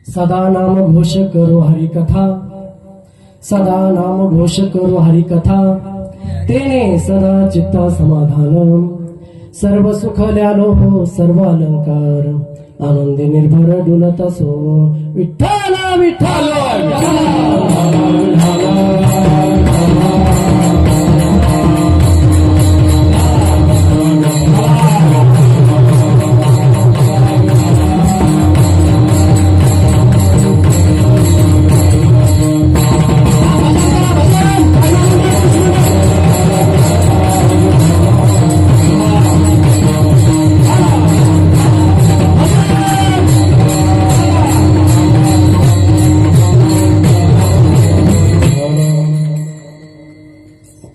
सदा नाम घोष करो हरि कथा, सदा नाम घोष करो हरि कथा, तेने सदा चित्ता समाधान, सर्व सुख ल्यालो हो सर्व अलंकार, आनंदी निर्भर डुलत सो विठ्ठल विठ्ठल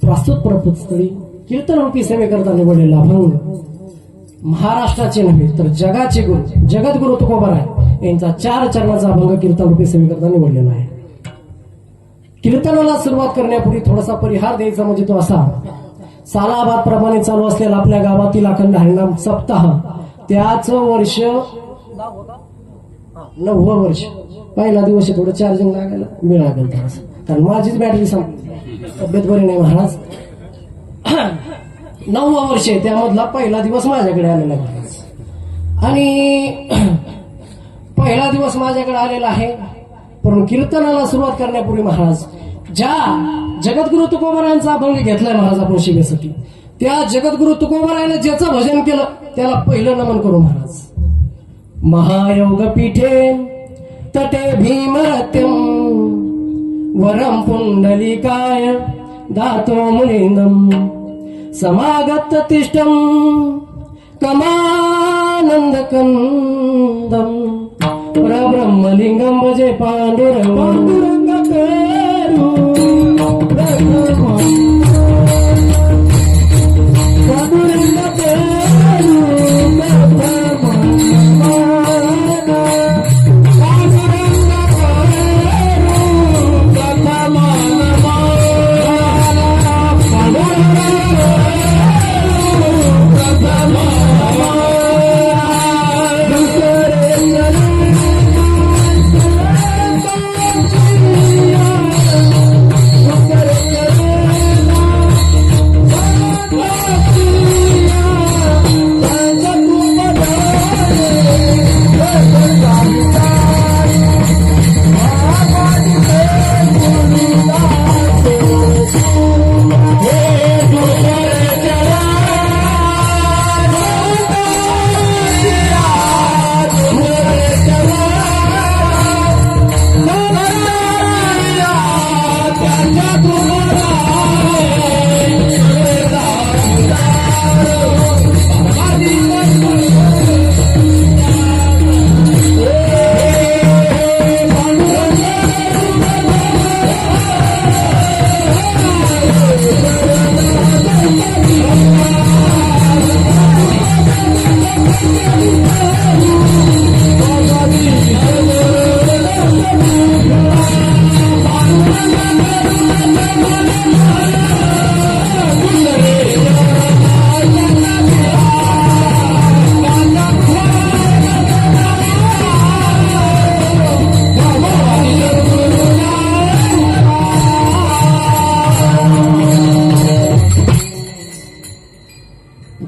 प्रस्तुतस्थळी कीर्तन रूपी सेवेकरता निवडलेला अभंग महाराष्ट्राचे नव्हे तर जगाचे गुरु जगद्गुरु तुकोबाराय यांचा 4 चरणाचा अभंग कीर्तन रूपी सेवेकरता निवडलेला आहे. कीर्तनाला सुरुवात करण्यापूर्वी थोडासा परिहार द्यायचा म्हणजे तो असा, सालाबाद प्रमाणे चालू असलेला आपल्या गावातील अखंड हरिनाम सप्ताह त्याच वर्ष 9वं वर्ष. पहिला दिवस थोडं चार्जिंग लागायला मी लागेल थोडंसं, कारण माझीच बॅटरी संपली, तब्येत बरी नाही महाराज. 9वं वर्ष आहे, त्यामधला पहिला दिवस माझ्याकडे आलेला महाराज. आणि पहिला दिवस माझ्याकडे आलेला आहे. पण कीर्तनाला सुरुवात करण्यापूर्वी महाराज ज्या जगद्गुरु तुकोबारायांचा अभंग घेतलाय महाराज आपण शिवेसाठी, त्या जगद्गुरु तुकोबारायाने ज्याचं भजन केलं त्याला पहिलं नमन करू महाराज. महायोग पीठे तटे भीमरत्यम वरम पुंडलिकाय दातो मुनिंदम समागत तिष्ठम कमानंद कंदम परब्रह्मलिंगम भजे पांडुरंग पांडुरंग करू पांडुरंग करू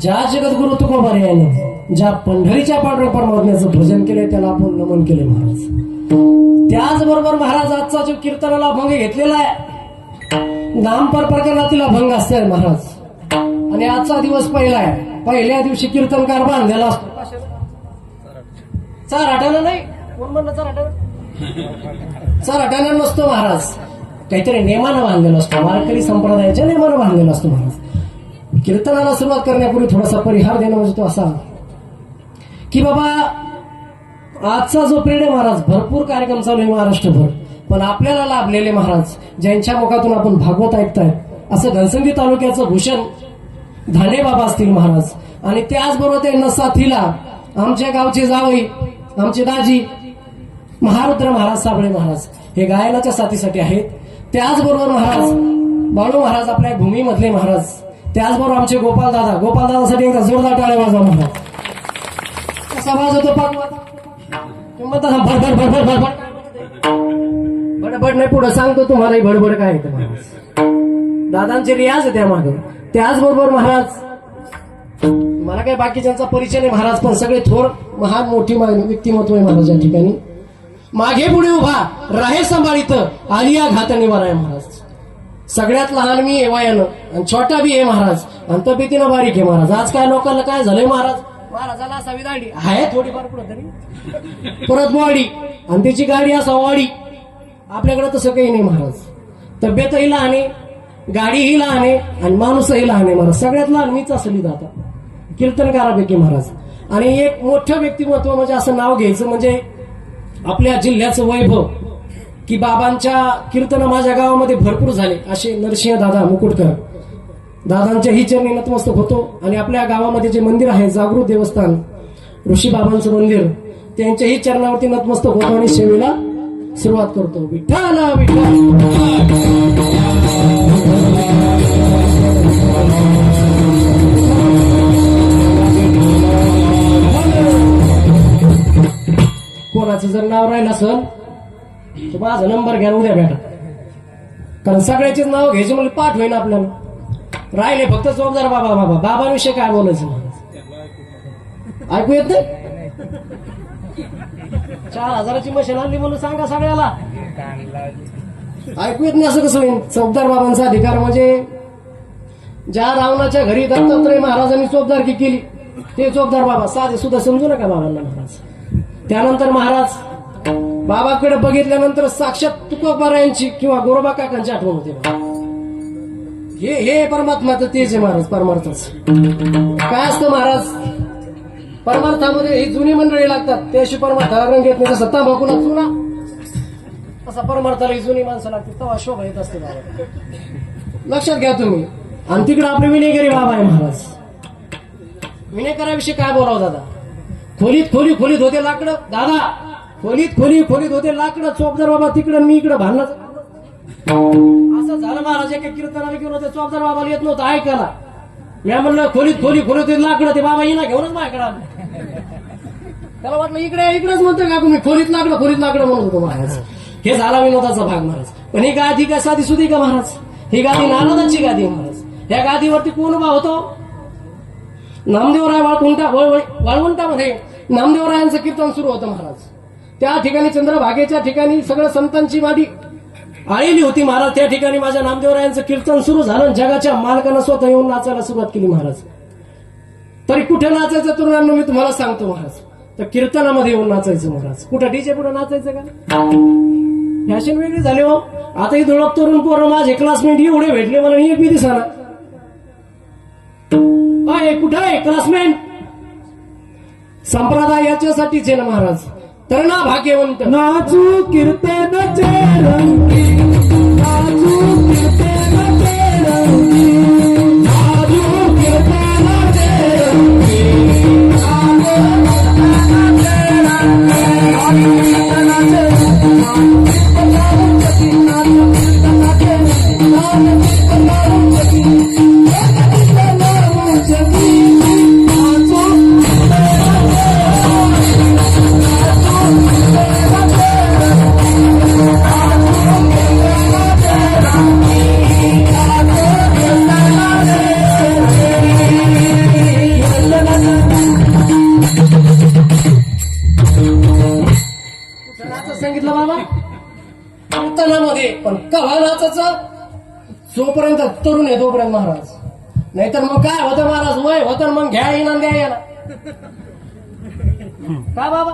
ज्या जगद्गुरु तुकोबारायाने ज्या पंढरीच्या पांढऱ्या परमात्म्याचं भजन केले त्याला आपण नमन केले महाराज. त्याचबरोबर महाराज आजचा जो कीर्तनाला अभंग घेतलेला आहे नामपर प्रकरणातील अभंग असते महाराज. आणि आजचा दिवस पहिला आहे. पहिल्या दिवशी कीर्तनकार बांधलेला असतो 4 आठवणं नाही, कोण म्हणलं 4 आठवणं नसतो महाराज, काहीतरी नियमानं बांधलेला असतो, वारकरी संप्रदायाच्या नियमानं बांधलेला असतो महाराज. कीर्तनाला सुरुवात करण्यापूर्वी थोडासा परिहार देणं म्हणजे तो असा की बाबा आजचा जो पिरियड आहे महाराज, भरपूर कार्यक्रम चालू आहे महाराष्ट्रभर, पण आपल्याला लाभलेले महाराज ज्यांच्या मुखातून आपण भागवत ऐकताय असं घनसंगी तालुक्याचं भूषण धाने बाबा असतील महाराज. आणि त्याचबरोबर त्यांना साथीला आमच्या गावचे जावई आमचे दाजी महारुद्र महाराज साबळे महाराज हे गायनाच्या साथीसाठी आहेत. त्याचबरोबर महाराज बाळू महाराज आपल्या भूमीमधले महाराज, त्याचबरोबर आमचे गोपालदादासाठी एकदा जोरदार टाळ्या वाजवा महाराज. कसा आवाज होतो भर भर भर भर भर भर नाही पुढे सांगतो तुम्हाला बडबड काय आहे महाराज. दादांचे रियाज आहे त्यामागे. त्याचबरोबर महाराज मला काही बाकीच्यांचा परिचय नाही महाराज, पण सगळे थोर महान मोठी व्यक्तिमत्व आहे महाराज या ठिकाणी. मागे पुढे उभा राहे सांभाळित आलिया घात निवारा आहे महाराज. सगळ्यात लहान मी आहे वयानं आणि छोटा बी आहे महाराज आणि तब्येतीनं बारीक आहे महाराज. आज काय लोकांना काय झालंय महाराज, महाराजाला असावी दाढी आहे थोडीफार पुढे तरी, परत बॉडी आणि त्याची गाडी असा वाडी. आपल्याकडे तसं काही नाही महाराज. तब्येतही लहान आहे, गाडीही लहान आहे आणि माणूसही लहान आहे महाराज. सगळ्यात लहान मीच असली जाता कीर्तनकारापैकी महाराज. आणि एक मोठं व्यक्तिमत्व म्हणजे असं नाव घ्यायचं म्हणजे आपल्या जिल्ह्याचं वैभव, की बाबांच्या कीर्तन माझ्या गावामध्ये भरपूर झाले असे नरसिंह दादा मुकुटकर. दादांच्या ही चरणी नतमस्तक होतो. आणि आपल्या गावामध्ये जे मंदिर आहे जागृत देवस्थान ऋषी बाबांचं मंदिर, त्यांच्याही चरणावरती नतमस्तक होतो आणि सेवेला सुरुवात करतो. विठ्ठल विठ्ठल. कोणाचं जर नाव राहिलं असेल तर माझा नंबर घ्या, उद्या भेटा. कारण सगळ्याचेच नाव घ्यायचे म्हणजे पाठ होईन आपल्याला. राहिले फक्त चोपदार बाबा. बाबांविषयी काय बोलायचं ऐकू येत नाही. 4,000ची मशीन आणली म्हणून सांगा सगळ्याला. ऐकू येत नाही असं कसं होईल. चोपदार बाबांचा अधिकार म्हणजे ज्या रावणाच्या घरी दत्तात्रय महाराजांनी चोपदारकी केली ते चोपदार बाबा. साधे सुद्धा समजू नका बाबांना महाराज. त्यानंतर महाराज बाबाकडे बघितल्यानंतर साक्षात तुकोबारायांची किंवा गोरोबा काकांची आठवण होते. हे परमात्माचं तेज आहे महाराज. परमार्थच काय असतं महाराज, परमार्थामध्ये ही जुनी मंडळी लागतात. त्याशी परमार्थाला रंग येत नाही. जसं तंबाखूला चुना असा परमार्थाला ही जुनी माणसं लागते, तेव्हा शोभा येत असते बाबा. लक्षात घ्या तुम्ही. आणि तिकडे आपले विनेकरी बाबा आहे महाराज. विनेकराविषयी काय बोलावं दादा. खोलीत होते लाकडं दादा. खोलीत होते लाकडं. चोपदार बाबा तिकडं मी इकडं भांडणं. असं झालं महाराज. एका कीर्तनाला घेऊन होते चोपदार बाबाला येत नव्हतं ऐकायला. मी म्हणलं खोलीत होते लाकडं. ते बाबा येणार घेऊनच माझ्याकडे आले. त्याला वाटलं इकडेच म्हणतो का तुम्ही. खोलीत लाकडं म्हणत होतो महाराज. हे झाला विनोदाचा भाग महाराज. पण ही गादी काय साधी सुधी का महाराज. ही गादी नारदाची गादी महाराज. ह्या गादीवरती कोण उभा होतो. नामदेवराय वाळवंटामध्ये नामदेवरायांचं कीर्तन सुरू होतं महाराज. त्या ठिकाणी चंद्रभागेच्या ठिकाणी सगळं संतांची माडी आलेली होती महाराज. त्या ठिकाणी माझ्या नामदेवरायांचं कीर्तन सुरू झालं. जगाच्या मालकानं स्वतः येऊन नाचायला सुरुवात केली महाराज. तरी कुठे नाचायचं तरुणांना मी तुम्हाला सांगतो महाराज. तर कीर्तनामध्ये येऊन नाचायचं महाराज. कुठं डीजे पुढे नाचायचं का. फॅशन वेगळी झाली हो. आता ही धुळप तरुण पोरं माझे क्लासमेट एवढे भेटले मला एक बी दिसाना. कुठं आहे क्लासमेट. संप्रदाय याच्यासाठीच आहे ना महाराज. तर ना भाग्यवंत नाचू कीर्तनाचे रंगी. नाचू कीर्तनाचे रंगी. नाचू कीर्तनाचे रंगी. सांगितलं बाबा कीर्तनामध्ये. पण कव्हा नाचायचं जोपर्यंत तरुण आहे तोपर्यंत महाराज. नाहीतर मग काय होतं महाराज. वय होतं मग घ्या येणार द्या याला का बाबा.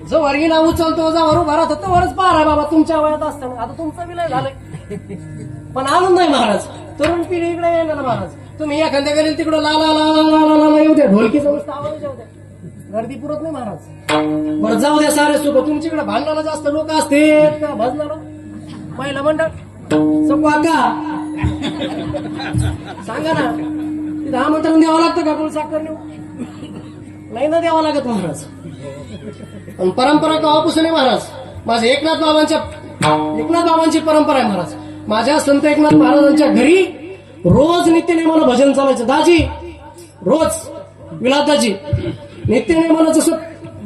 जो वरगी नाव उचलतो जावर उभा राहतो तोवरच पार आहे बाबा. तुमच्या वयात असताना आता तुमचं विलय झालंय. पण आनंद आहे महाराज. तरुण पिढी इकडे येणार महाराज. तुम्ही एखाद्या गेले तिकडं ला येऊ द्या. ढोलकीचं मस्त आवाज येऊ द्या. गर्दी पुरत नाही महाराज. बरं जाऊ द्या सारे सुख. तुमच्याकडे भांडणाला जास्त लोक असते का भजणार महिला मंडळ सकू का सांगा ना. तिथं आमंत्रण द्यावं लागतं का. कोण साखर नाही ना द्यावं लागत महाराज. पण परंपरा केव्हापासून आहे महाराज. माझ्या एकनाथ बाबांची परंपरा आहे महाराज. माझ्या संत एकनाथ महाराजांच्या घरी रोज नित्यनेमानं भजन चालायचं. दाजी रोज विलासदाजी नित्यनेमानं जसं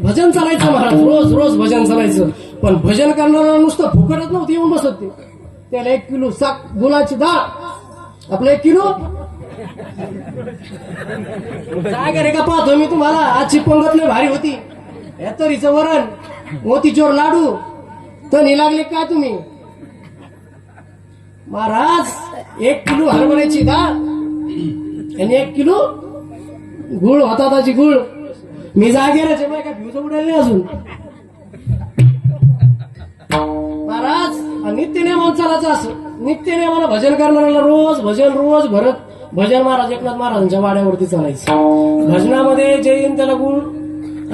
भजन चालायचं महाराज. रोज भजन चालायचं. पण भजन करणारा नुसतं फुकटच नव्हतं येऊन बसत ते. त्याला 1 किलो गुळाची डाळ, आपलं 1 किलो जागे रे का पाहतो मी तुम्हाला. आजची पंगत लय भारी होती. तरीचं वरण, मोतीचूर लाडू, तणी लागले काय तुम्ही महाराज. 1 किलो हरभऱ्याची डाळ आणि 1 किलो गुळ होता. त्याची गुळ मी जागेराचे काय फ्यूज उडेल नाही अजून महाराज. नित्य नियमान चालायचं असं. नित्य नियमानं भजन करणाऱ्याला रोज भजन, रोज भरत भजन. महाराज एकनाथ महाराजांच्या वाड्यावरती चालायचं. भजनामध्ये जे येईन त्याला गुळ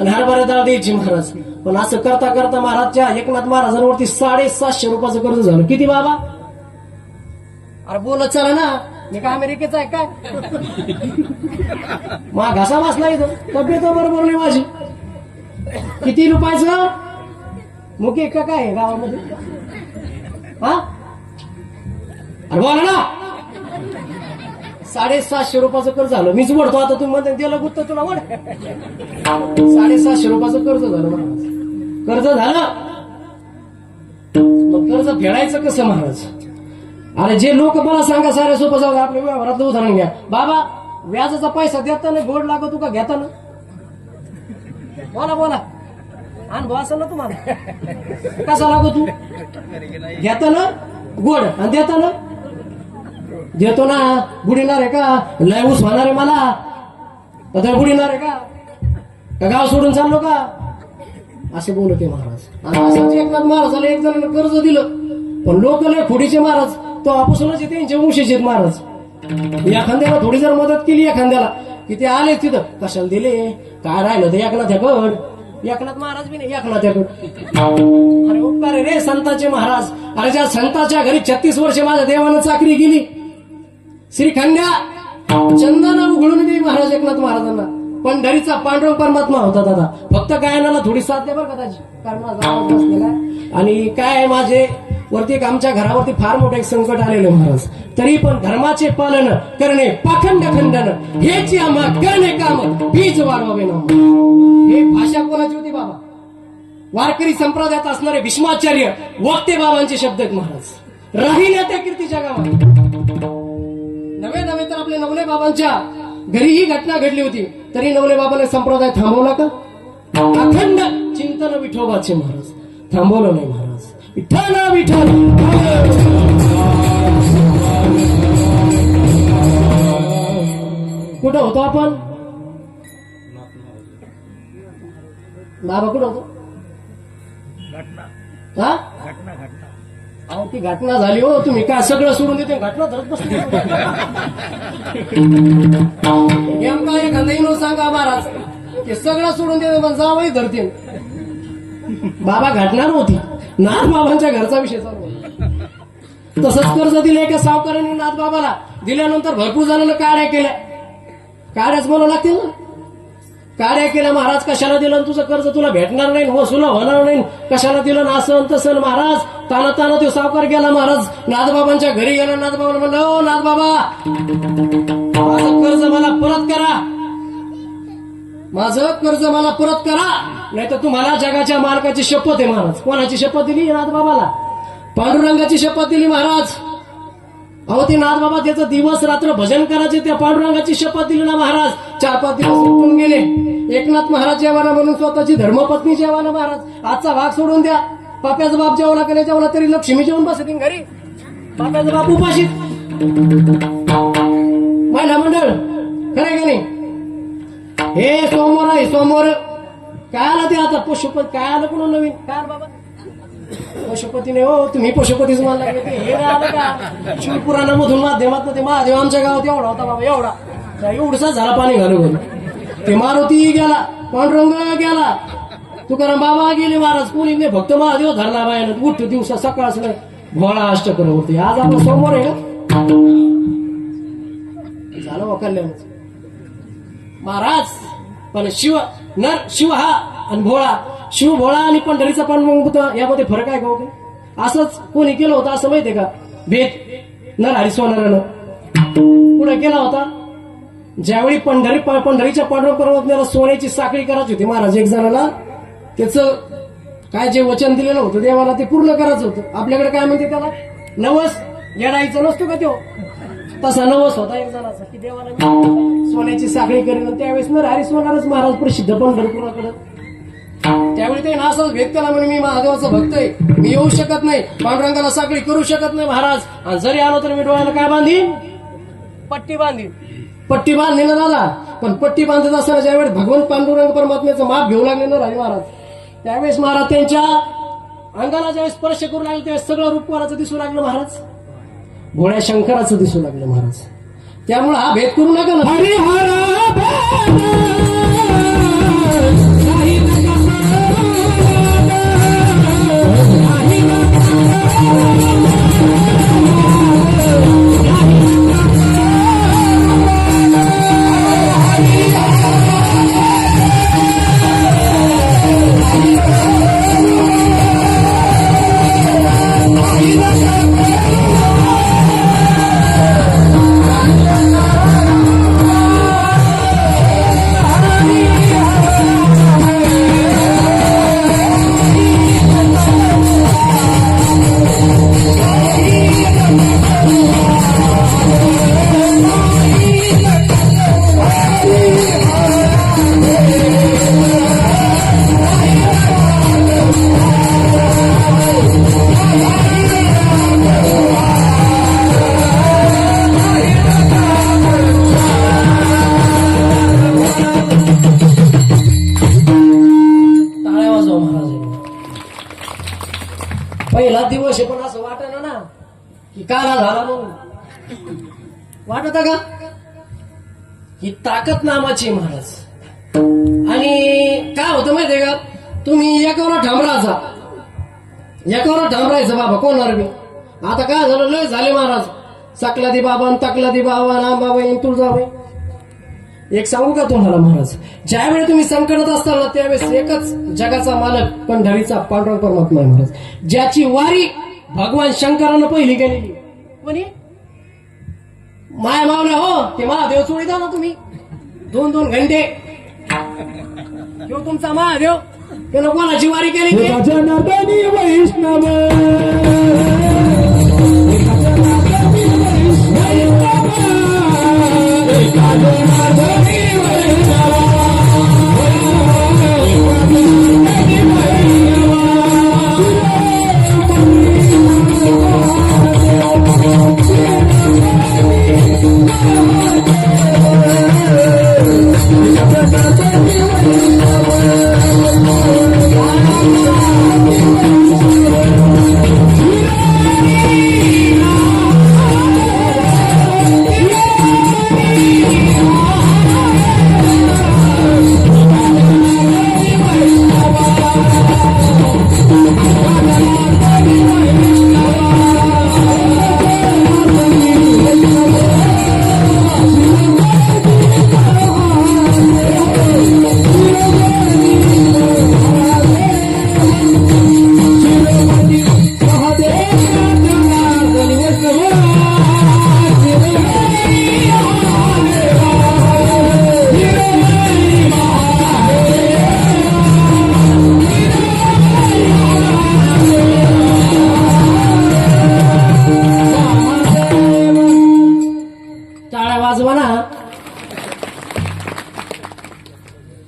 आणि हरभरा डाळ द्यायची महाराज. पण असं करता करता महाराजच्या एकनाथ महाराजांवरती 750 रुपयाचं कर्ज झालं. किती बाबा? अरे बोलत चला ना, मी काय अमेरिकेचा आहे काय? मा घासा वाचला इथं, तब्येत बरोबर नाही माझी. किती रुपयाचं मुके का काय गावामध्ये? हा अरे बोला ना. 750 रुपयाचं कर्ज झालं. मीच वडतो आता. तुम्ही म्हणता त्याला गुत्त तुला वड. 750 रुपयाचं कर्ज झालं महाराज. कर्ज झालं मग कर्ज फेडायचं कसं महाराज? अरे जे लोक मला सांगा सारे सोपं जाऊ. आपल्या व्यवहारातलं उदाहरण घ्या. बाबा व्याजाचा पैसा देताना गोड लागतो का घेताना? बोला बोला. अनुभव असेल ना तुम्हाला. कसा लागतो? घेताना गोड आणि देताना देतो ना. बुडीणार आहे का? लय ऊस होणार आहे मला. तर बुडीणार आहे का? गाव सोडून चाललो का? असे बोलते महाराज. आणि असंच एकनाथ महाराजाला एक जणांना कर्ज दिलं. पण लोक लय खोडीचे महाराज. तो आपासूनच येते त्यांच्या वंशीचे महाराज. एखाद्याला थोडी जर मदत केली एखाद्याला की ते आले तिथं, कशाला दिले काय राहिलं तर एकनाथ्याकड. एकनाथ महाराज बी नाही एकनाथ्याकड. अरे उपकार रे संतांचे महाराज. अरे ज्या संतांच्या घरी 36 वर्ष माझ्या देवानं चाकरी केली. श्रीखंड्या चंदन उघडून दिली महाराज एकनाथ महाराजांना. पंढरीचा पांडुरंग परमात्मा होता दादा. फक्त गायनाला थोडी साथ द्या बरं का त्याची, कारण माझा आवाज नसलेला आहे. आणि काय माझे वरती एक आमच्या घरावरती फार मोठं एक संकट आलेलं महाराज. तरी पण धर्माचे पालन करणे पाखंड खंडन हेच आम्हा करणे काम बीज वाढवावे ना. हे भाषा कोणाची होती बाबा? वारकरी संप्रदायात असणारे भीष्माचार्य वक्ते बाबांचे शब्द आहेत महाराज. राहिले त्या कीर्तीच्या गावात. नवे नवे तर आपल्या नवले बाबांच्या घरी ही घटना घडली होती. तरी नवले बाबाने संप्रदाय थांबवला का? अखंड चिंतन विठोबाचे महाराज. थांबवलं नाही महाराज. विठ्ठल विठ्ठल. कुठं होतो आपण? बाबा कुठं होतो? हा अहो ती घटना झाली हो. तुम्ही काय सगळं सोडून देते घटना धरत बसते. गेम काय एखादा येऊन सांगा महाराज की सगळं सोडून देते पण जावंही धरते. बाबा घटना नव्हती. नाथ बाबांच्या घरचा विषय चालू. तसंच कर्ज दिले एका सावकारांनी नाथ बाबाला. दिल्यानंतर भरपूर जणांना काड्या केल्या. काड्याच म्हणू लागतील ना. काड्या केल्या महाराज. कशाला दिलं? तुझं कर्ज तुला भेटणार नाही, वसूल होणार नाही. कशाला दिलं? असं तसं महाराज. ताना ताना तो सावकार गेला महाराज. नाथबाबांच्या घरी गेला. नाथबाबाला म्हणलं, ओ नाथबाबा माझं कर्ज मला परत करा. माझं कर्ज मला परत करा, नाही तर तुम्हाला जगाच्या मालकाची शपथ आहे महाराज. कोणाची शपथ दिली? नाथबाबाला. पांडुरंगाची शपथ दिली महाराज. अहो ते नाथबाबा त्याचं दिवस रात्र भजन करायचे. त्या पांडुरंगाची शपथ दिली ना महाराज. 4-5 दिवस उठून गेले. एकनाथ महाराज जेवाना म्हणून स्वतःची धर्मपत्नी जेवाना महाराज. आजचा भाग सोडून द्या. पाप्याचा बाप जेवला का नाही जेवला तरी लक्ष्मी जेवून बसते घरी. पाप्याचा बाप उपाशीत. महिला मंडळ खरं का नाही? हे सोमवार आहे सोमवार. काय आलं ते आता? पशुपती काय आलं? कोण नवीन काय आलं बाबा? पशुपतीने हो तुम्ही पशुपतीच मानला. हे आलं का? शिवपुराणामधून माध्यमात ते महादेव आमच्या गावात एवढा होता बाबा. एवढा एवढसा झाला पाणी घालून. ते मारुती गेला, पांडुरंग गेला, तुकाराम बाबा गेले महाराज. कोणी नाही फक्त महादेव धरला बायानं. उठ दिवसा सकाळच नाही भोळा अष्टकर होते. आज आपला सोमवार आहे ना. झालं कल्याण महाराज. पण शिव नर शिव हा आणि भोळा. शिव भोळा आणि पंढरीचा पांडुरंग यामध्ये फरक आहे का? असंच कोणी केलं होतं असं माहितीये का? भेट नरहरी सोनारानं पुढे केला होता. ज्यावेळी पंढरीच्या पांडुरंग पर्वतला सोन्याची साखळी करायची होती महाराज एक जणाला. त्याचं काय जे वचन दिलेलं होतं देवाला ते पूर्ण करायचं होतं. आपल्याकडे काय म्हणते त्याला, नवस येडायचं नसतो का तो, तसा नवस होता एक जणाचा की देवाला मी सोन्याची साखळी करेन. त्यावेळेस नरहरी सोनारच महाराज प्रसिद्ध पंढरपुराकडे. त्यावेळी ते ना असंच भेट केला म्हणे मी महादेवाचा भक्त आहे, मी येऊ शकत नाही, पांडुरंगाला साखळी करू शकत नाही महाराज, आणि जरी आलो तर मी डोळ्याला काय बांधीन, पट्टी बांधीन. पट्टी बांधली ना दादा, पण पट्टी बांधत असताना ज्यावेळेस भगवान पांडुरंग परमात्म्याचं माप घेऊ लागले ना राजे महाराज, त्यावेळेस महाराज त्यांच्या अंगाला ज्यावेळेस स्पर्श करू लागले त्यावेळेस सगळं रूपवाराचं दिसू लागलं महाराज, भोळ्या शंकराचं दिसू लागलं महाराज. त्यामुळे हा भेद करू नका ना. पहिला दिवस आहे पण असं वाटत ना की काला झाला म्हणून, वाटत का ही ताकद नामाची महाराज. आणि काय होतं माहितीये का, तुम्ही एकावर ठांबरायचा, एकावर ठांबरायचं बाबा कोणावर बी. आता काय झालं, लय झाले महाराज, सकला दे बाबा, तकला दे बाबा, राम बाबा, तुळजाबाई. एक सांगू का तुम्हाला महाराज, ज्यावेळी तुम्ही संकटात असताल ना त्यावेळेस एकच जगाचा मालक पंढरीचा पांडुरंग परमात्मा आहे महाराज, ज्याची वारी भगवान शंकरानं पहिली केलेली. कोणी, माया मावल्या हो, ते महादेव चोळी द्या ना तुम्ही 2-2 घंटे. किंवा तुमचा महादेव त्यानं कोणाची वारी केली, जनार्दनी वैष्णव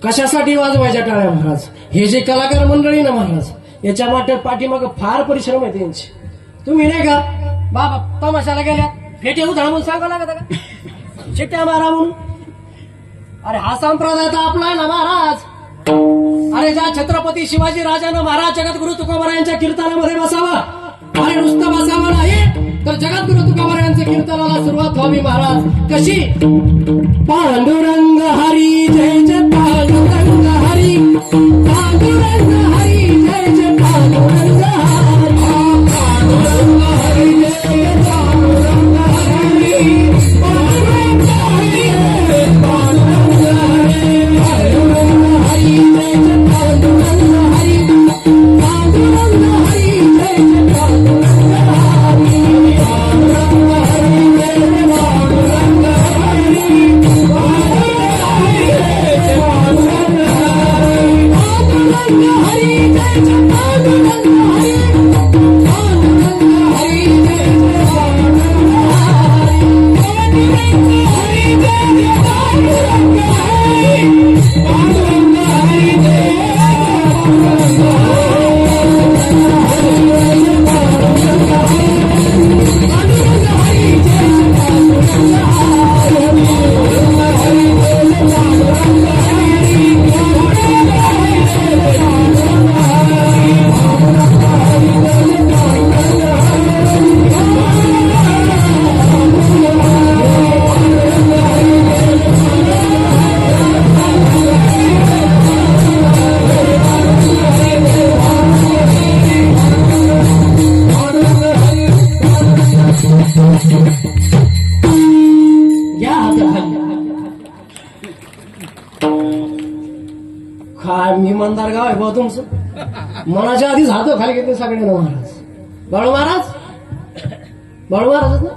कशासाठी वाजवायच्या टाळ्या महाराज. हे जे कलाकार मंडळी ना महाराज, याच्या पाठीमाग फार परिश्रम आहे त्यांचे. तुम्ही नाही का बाबा तमाशाला गेल्या फेटे उधळा म्हणून सांगा लागत का, शिट्ट्या मारा म्हणून. अरे हा संप्रदाय तर आपला आहे ना महाराज. अरे ज्या छत्रपती शिवाजी राजानं महाराज जगद्गुरु तुकोबार यांच्या कीर्तनामध्ये बसावा, अरे नुसतं बसावं नाही तर जगद्गुरु तुकोबार यांच्या कीर्तनाला सुरुवात व्हावी महाराज. कशी, पांडुरंग हरी जय जय पांडुरंग हरी, पांडुरंग हरी जय जय पांडुरंग हरी, पांडुरंग हरी जय जय पांडुरंग हरी, पांडुरंग हरी जय पांडुरंग हरी, पांडुरंग हरी जय जय पांडुरंग हरी, पांडुरंग हरी जय जय पांडुरंग हरी, पांडुरंग हरी जय जय पांडुरंग हरी, पांडुरंग हरी जय जय या हातात खाली. काय मी मंदार गाव आहे भाऊ तुमचं. मनाच्या आधीच हात खाली घेतले सगळ्यांना महाराज. बाळू महाराज, बाळू महाराजच ना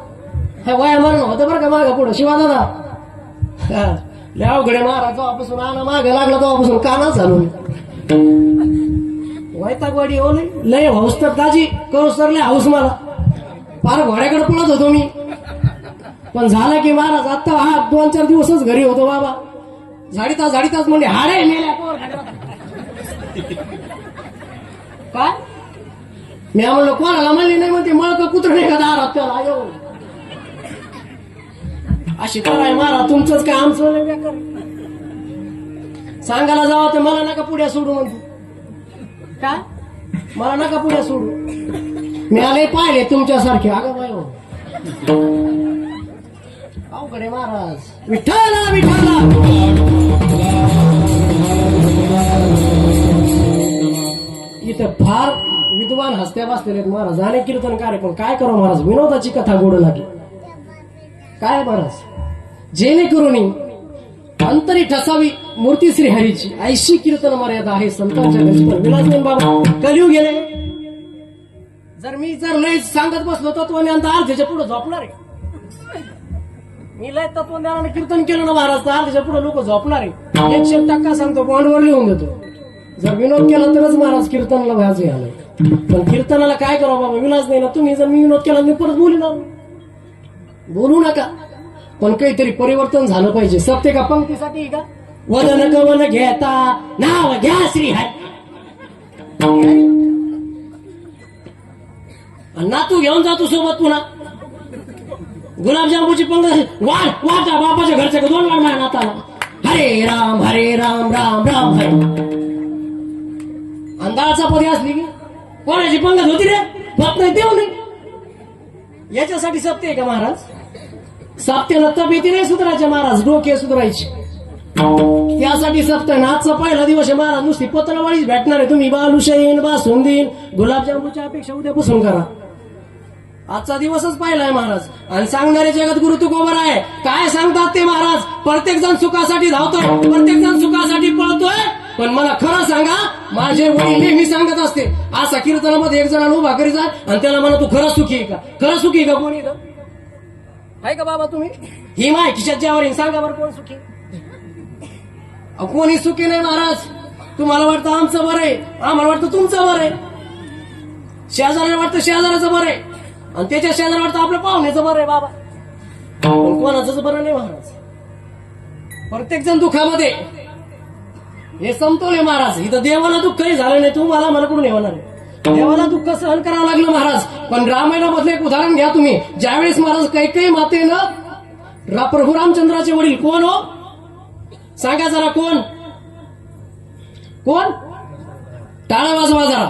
हे वया मरण होतं बरं का मागं पुढं. शिवा दादा लय अवघडे महाराज. जेव्हापासून आला मागं लागला तेव्हापासून कानाच झालो. वैतागवाडी हो लय हौस तर दाजी करू सर लय हौस मला. फार घोड्याकडे पळत होतो मी. पण झालं की महाराज आता हा 2-4 दिवसच घरी होतो बाबा. झाडीताच म्हणजे हाडे मेल्या काय. मी म्हणलं कोणाला म्हणले नाही म्हणते मळक कुत्र नाही का दारात त्याला येऊ. अशी कराय मारा तुमचंच काय आमचं नाही बेकार. सांगायला जावं तर मला नका पुढ्या सोडू म्हणते. काय मला नका पुढ्या सोडू. मी आले पाहिले तुमच्यासारखे. अगं बाय हो अवघडे महाराज. विठ्ठला विठ्ठला इथं फार विद्वान हस्त्या बसलेले महाराज. अनेक कीर्तनकार पण काय करू महाराज. विनोदाची कथा गोड लागली काय महाराज. जेणेकरून अंतरी ठसावी मूर्ती श्री हरीची. 80 कीर्तन मर्यादा आहे संतांच्या घरची. पण विलासनाथ बाबा कलियुग गेले. जर लय सांगत बसलो तत्वज्ञान तर अर्ध्याच्या पुढे झोपणार आहे. मी लय तत्वज्ञानाने कीर्तन केलं ना महाराज तर अर्ध्याच्या पुढे लोक झोपणार आहे. 100% सांगतो बॉन्डवर लिहून देतो. जर विनोद केला तरच महाराज कीर्तनाला व्याज आलंय. पण कीर्तनाला काय करावं बाबा विलास नाही ना. तुम्ही जर मी विनोद केला मी परत बोलू नका. पण काहीतरी परिवर्तन झालं पाहिजे. सत्य का पंक्तीसाठी का वदन कवन घेता नाव घ्या श्री हरी. नातू घेऊन जातो सोबत पुन्हा गुलाबजामुची पंगत वाटा बापाच्या घरच्या 2 वाट माझ्या नाताला. हरे राम राम राम हरे. अंधाराचा पदी असली की कोणाची पंगत होती रे. बाप नाही देऊ नाही. याच्यासाठी सत्य आहे का महाराज. सत्यानं तब्येती नाही सुधारायचे महाराज. डोके सुधारायचे त्यासाठी सत्य. आजचा पहिला दिवस आहे महाराज. नुसती पत्रावळीच भेटणार आहे. तुम्ही बालुशाहीन बासुंदीन गुलाबजामुच्या अपेक्षा उद्यापासून करा. आजचा दिवसच पाहिलाय महाराज. आणि सांगणारे जगत गुरु तुकोबर आहे. काय सांगतात ते महाराज. प्रत्येक जण सुखासाठी धावतोय. प्रत्येक जण सुखासाठी पळतोय. पण मला खरं सांगा माझे वडील नेहमी सांगत असते असा कीर्तनामध्ये एक जणांना उभा करी जा आणि त्याला म्हणा तू खरं सुखी आहे का. खरं सुखी आहे का कोणी आहे का बाबा. तुम्ही ही माय खिशात ज्यावर सांगा बरं कोण सुखी. कोणी सुखी नाही महाराज. तुम्हाला वाटतं आमचं बरं आहे. आम्हाला वाटतं तुमचं बरं आहे. शेजाऱ्याला वाटतं शेजाऱ्याचं बरं आहे. आणि त्याच्या शेजाऱ्याला वाटतं आपल्या पाहुण्याचं बरं आहे बाबा. कोणाचंच बरं नाही महाराज. प्रत्येक जण दुःखामध्ये हे समतोल आहे महाराज. इथं देवाला दुःखही झालं नाही. तुम्हाला मला कुठून येणार आहे. देवाला दुःख सहन करावं लागलं महाराज. पण रामायणामधलं एक उदाहरण घ्या तुम्ही. ज्यावेळेस महाराज कैकेयी मातेनं प्रभू रामचंद्राचे वडील कोण हो सांगा जरा. कोण टाळा वाजवा जरा.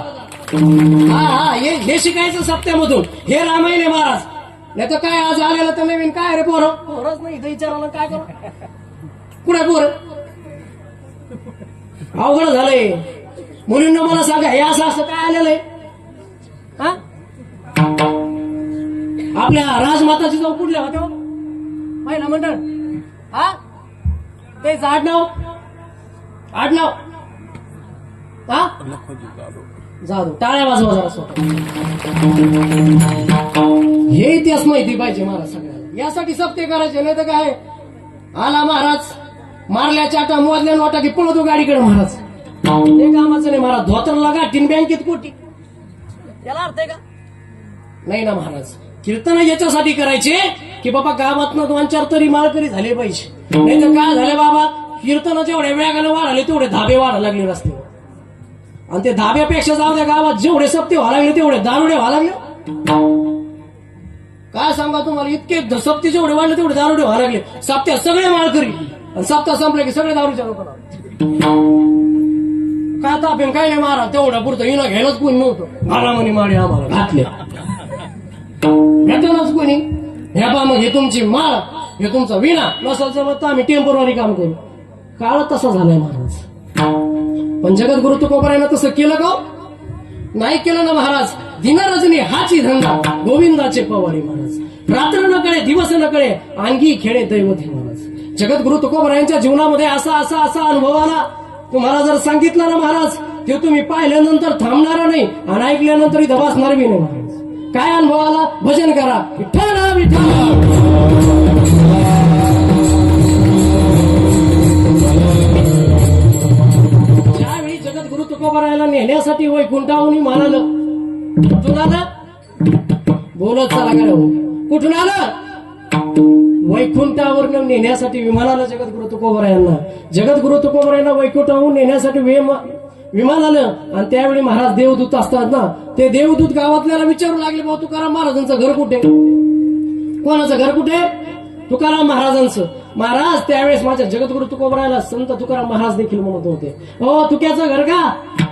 हा हे शिकायचं सत्यामधून. हे रामायण आहे महाराज. नाही तर काय आज आलेलं तर नवीन काय रे पोरच नाही. विचारायला काय करू कुठे पोर. अवघड झालंय. मुलींना मला सांगा हे असं काय आलेलं आहे. आपल्या राजमाताची जाऊ कुठल्या होत्या महिला मंडळ. ते आडनाव जाधव. टाळ्या वाजवा जरा. हे इतिहास माहिती पाहिजे महाराज सगळ्याला. यासाठी सत्य करायचे. नाही तर काय आला महाराज मारल्या चाटा मोजल्या नोटा की पळतो गाडीकडे महाराज. ते कामाचं नाही महाराज. धोतरला गाठीन बँकेत कोटी, याला अर्थ आहे का? नाही ना महाराज. कीर्तन याच्यासाठी करायचे की बाबा गावातनं 2-4 तरी माळकरी झाले पाहिजे. नाही तर काय झाले बाबा, कीर्तन जेवढ्या वेगाने वाढाले तेवढे धाबे वाढायला लागले रस्त्यावर. आणि ते धाब्यापेक्षा जाऊ द्या, गावात जेवढे सप्ते व्हायला लागले तेवढे दारुडे व्हायला लागले. काय सांगा तुम्हाला, इतके सप्ते जेवढे वाढले तेवढे दारुडे व्हायला लागले. सप्त्यात सगळे माळकरी आणि सप्ताह संपले की सगळे दारूच्या लोकांना काय तापेन काय नाही महाराज. तेवढ्या पुरतं हिनं घ्यायलाच कोणी नव्हतं. घालामणी माळे आम्हाला घातले, घेतलंच कोणी. ह्या पा मग हे तुमची माळ, हे तुमचा विणा नसल तर आम्ही टेम्पोररी काम करू. काळ तसा झालाय महाराज. पण जगद्गुरु तुकोबारायनं तसं केलं का? नाही केलं ना महाराज. दिनरजनी हाची धंदा गोविंदाचे पवारी महाराज. रात्र न कळे दिवस न कळे अंगी खेळे दैवती महाराज. जगद्गुरु तुकोबारायांच्या जीवनामध्ये असा असा असा अनुभव आला. तुम्हाला जर सांगितलं ना महाराज, ते तुम्ही पाहिल्यानंतर थांबणार नाही आणि ऐकल्यानंतर इथं बसणार बी नाही महाराज. काय अनुभव आला? भजन करा विठ्ठल विठ्ठल. ज्यावेळी जगद्गुरु तुकोबारायला नेण्यासाठी वैकुंठाहून म्हणालं, कुठून आलं? बोलत चला काय हो, कुठून आलं? वैकुंठावर नेण्यासाठी विमानाला जगद्गुरु तुकोबारायांना. जगद्गुरु तुकोबारायांना वैकुंठाहून नेण्यासाठी विमान आलं. आणि त्यावेळी महाराज देवदूत असतात ना, ते देवदूत गावातल्याला विचारू लागले, भाऊ तुकाराम महाराजांचं घर कुठे? कोणाचं घर कुठे? तुकाराम महाराजांचं. महाराज त्यावेळेस माझ्या जगद्गुरु तुकोबारायला संत तुकाराम महाराज देखील म्हणत होते, हो तुक्याचं घर का?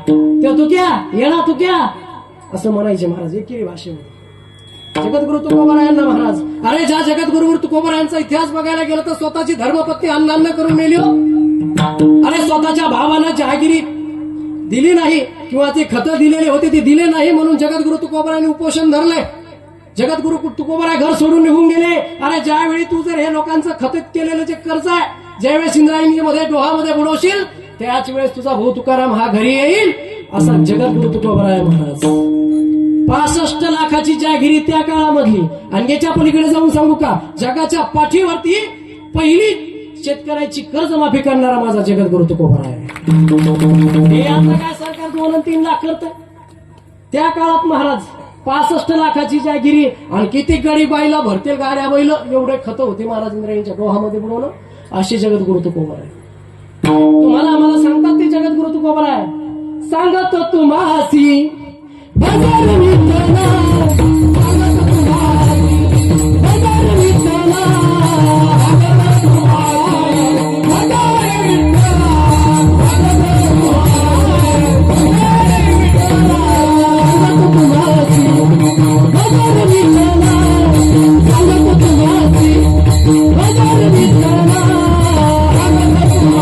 ते तुक्या येणा तुक्या असं म्हणायचे महाराज एकेरी भाषेमध्ये. जगद्गुरु तुकोबारायांना महाराज, अरे ज्या जगद्गुरु तुकोबारायांचा इतिहास बघायला गेलं तर स्वतःची धर्मपत्नी अन्नान्न करून मेली हो. अरे स्वतःच्या भावाला जहागिरी दिली नाही किंवा ते खतं दिलेले होते ते दिले नाही म्हणून जगद्गुरु तुकोबारायांनी उपोषण धरलंय. जगद्गुरु तुकोबाराय घर सोडून निघून गेले. अरे ज्यावेळी तू जर हे लोकांचं खतीत केलेलं जे कर्ज आहे ज्यावेळेस इंद्रायणीमध्ये डोहामध्ये बुडवशील त्याच वेळेस तुझा भाऊ तुकाराम हा घरी येईल असा जगद्गुरु तुकोबाराय महाराज. 65 लाखाची जहागिरी त्या काळामधली. आणि याच्या पलीकडे जाऊन सांगू का, जगाच्या पाठीवरती पहिली शेतकऱ्याची कर्जमाफी करणारा माझा जगद्गुरु तुकोबाराय. हे आता काय सरकार 2-3 लाख करत. त्या काळात महाराज 65 लाखाची जहागिरी आणि किती गडी बाईला भरतील गाड्या बैल एवढे खत होते महाराज इंद्रायणीच्या डोहामध्ये बुडवलं. असे जगद्गुरु तुकोबाराय. तुम्हाला आम्हाला सांगतात ते जगद्गुरु तुकोबाराय. सांगत तुम्हासी भजन विठ्ठला, सांगत तुम्हासी भजन विठ्ठला, भजन तुम्हासी भजन विठ्ठला, भजन तुम्हासी भजन विठ्ठला, सांगत तुम्हासी भजन विठ्ठला, भजन तुम्हासी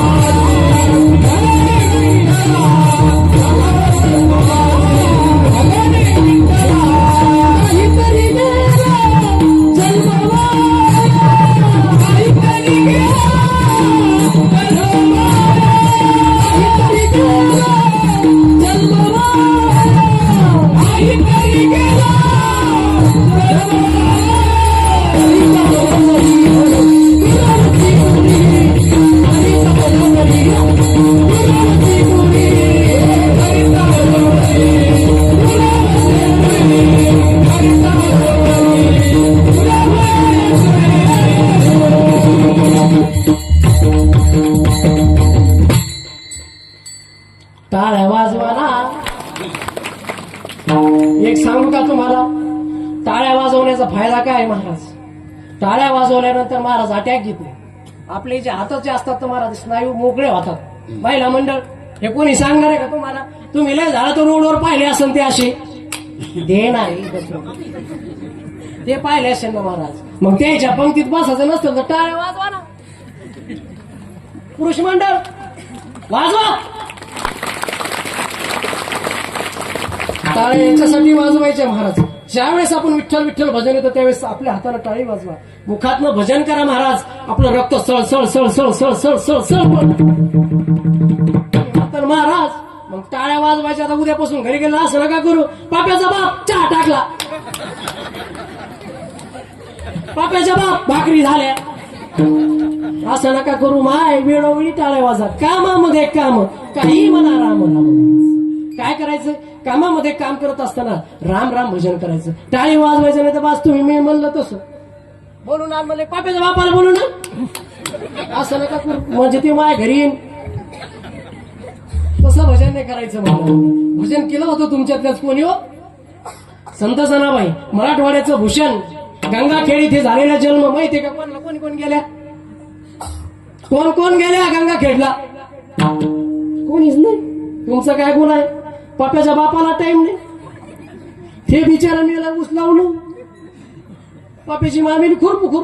टाळ्या वाजवाना. एक सांगू का तुम्हाला, टाळ्या वाजवण्याचा फायदा काय महाराज? टाळ्या वाजवल्यानंतर महाराज अटॅक घेत नाही. आपले जे हातात जे असतात तर महाराज स्नायू मोकळे होतात. महिला मंडळ हे कोणी सांगणार आहे का तुम्हाला? तुम्ही लय झाला तर रोडवर पाहिले असेल ते असे दे नाही ते पाहिले असेल ना महाराज. मग त्याच्या पंक्तीत बसायचं नसतं तर टाळ्या वाजवा ना. पुरुष मंडळ वाजवा. टाळे याच्यासाठी वाजवायचे महाराज. ज्यावेळेस आपण विठ्ठल विठ्ठल भजन येतं त्यावेळेस आपल्या हाताला टाळी वाजवा. मुखातनं भजन करा महाराज. आपलं रक्त सळ सळ सळ सळ सळ सळ सळ सळ तर महाराज मग टाळ्या वाजवायच्या. आता उद्यापासून घरी गेला असं नका करू. पाप्याचा बाप चहा टाकला, पाप्याच्या बाप भाकरी झाल्या. असं नका करू माय, वेळोवेळी टाळे वाजा, कामामध्ये काम, काही म्हणा राम राम. काय करायचं, कामामध्ये काम करत असताना राम राम भजन करायचं, टाळी वाजवायचं नाही तर बस तुम्ही मी म्हणलं तसं बोलून आण म्हणले पाप्याच्या बापाला बोलू ना, असं नका करू, म्हणजे ते माय घरी येईन. तसं भजन नाही करायचं. मला भजन केलं होतं तुमच्यातल्याच कोणी हो, संत जनाबाई, मराठवाड्याचं भूषण, गंगाखेड इथे झालेला जन्म माहितीये का कोणाला, कोण कोण गेल्या, कोण कोण गेल्या गंगाखेडला, कोणीच नाही. तुमचं काय गुण आहे, पाप्याच्या बापाला टाइम नाही, ते बिचारा मेला ऊस लावलं, पाप्याची मामीने खुरपुखुर.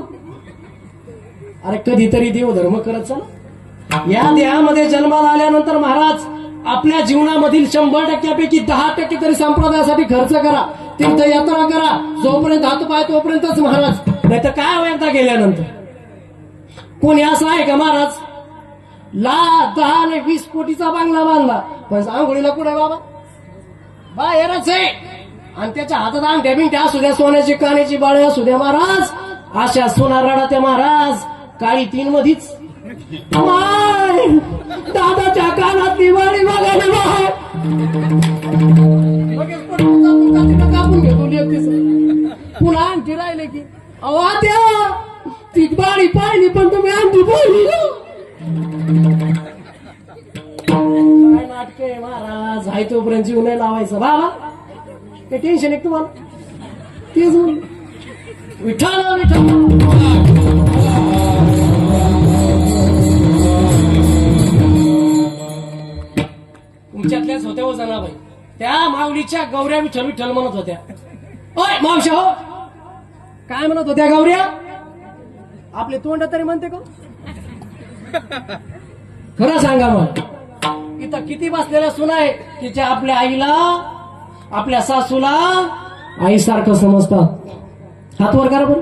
अरे कधीतरी देवधर्म करत चला. या देहामध्ये जन्माला आल्यानंतर महाराज आपल्या जीवनामधील 100%पैकी 10% तरी संप्रदायासाठी खर्च करा, तीर्थयात्रा करा, जोपर्यंत हात पाय तोपर्यंतच महाराज, नाही तर काय एकदा गेल्यानंतर. कोणी असं आहे का महाराज 10 आणि 20 कोटीचा बांगला बांधला पण आंघोळीला कुठे बाबा बाहेरच आहे, आणि त्याच्या हातात अंगठ्या बिंगठ्या असू द्या, सोन्याची कानेची बाळे असू द्या महाराज, अशा सोना रडात्या महाराज काळी 3 मधीच दादाच्या कानात दिवाळी बघायला कापून घेतो पुन्हा आणखी राहिले की अवा ती बाळी पाहिली पण तुम्ही आणखी बोलली काय नाटक आहे महाराज, हाय तोपर्यंत जीव नाही लावायचं बाबा, काही टेन्शन आहे तुम्हाला, तेच विठ्ठल विठ्ठल. तुमच्यातल्याच होत्या हो जनाबाई, त्या माऊलीच्या गौऱ्या विठ्ठल विठ्ठल म्हणत होत्या. ओय मावशा हो, काय म्हणत होत्या गौऱ्या, आपले तोंड तरी म्हणते का, खरं सांगा मग. इथं किती बसलेल्या सुना आहे की ज्या आपल्या आईला आपल्या सासूला आईसारखं समजतात. हात वर करा बरं,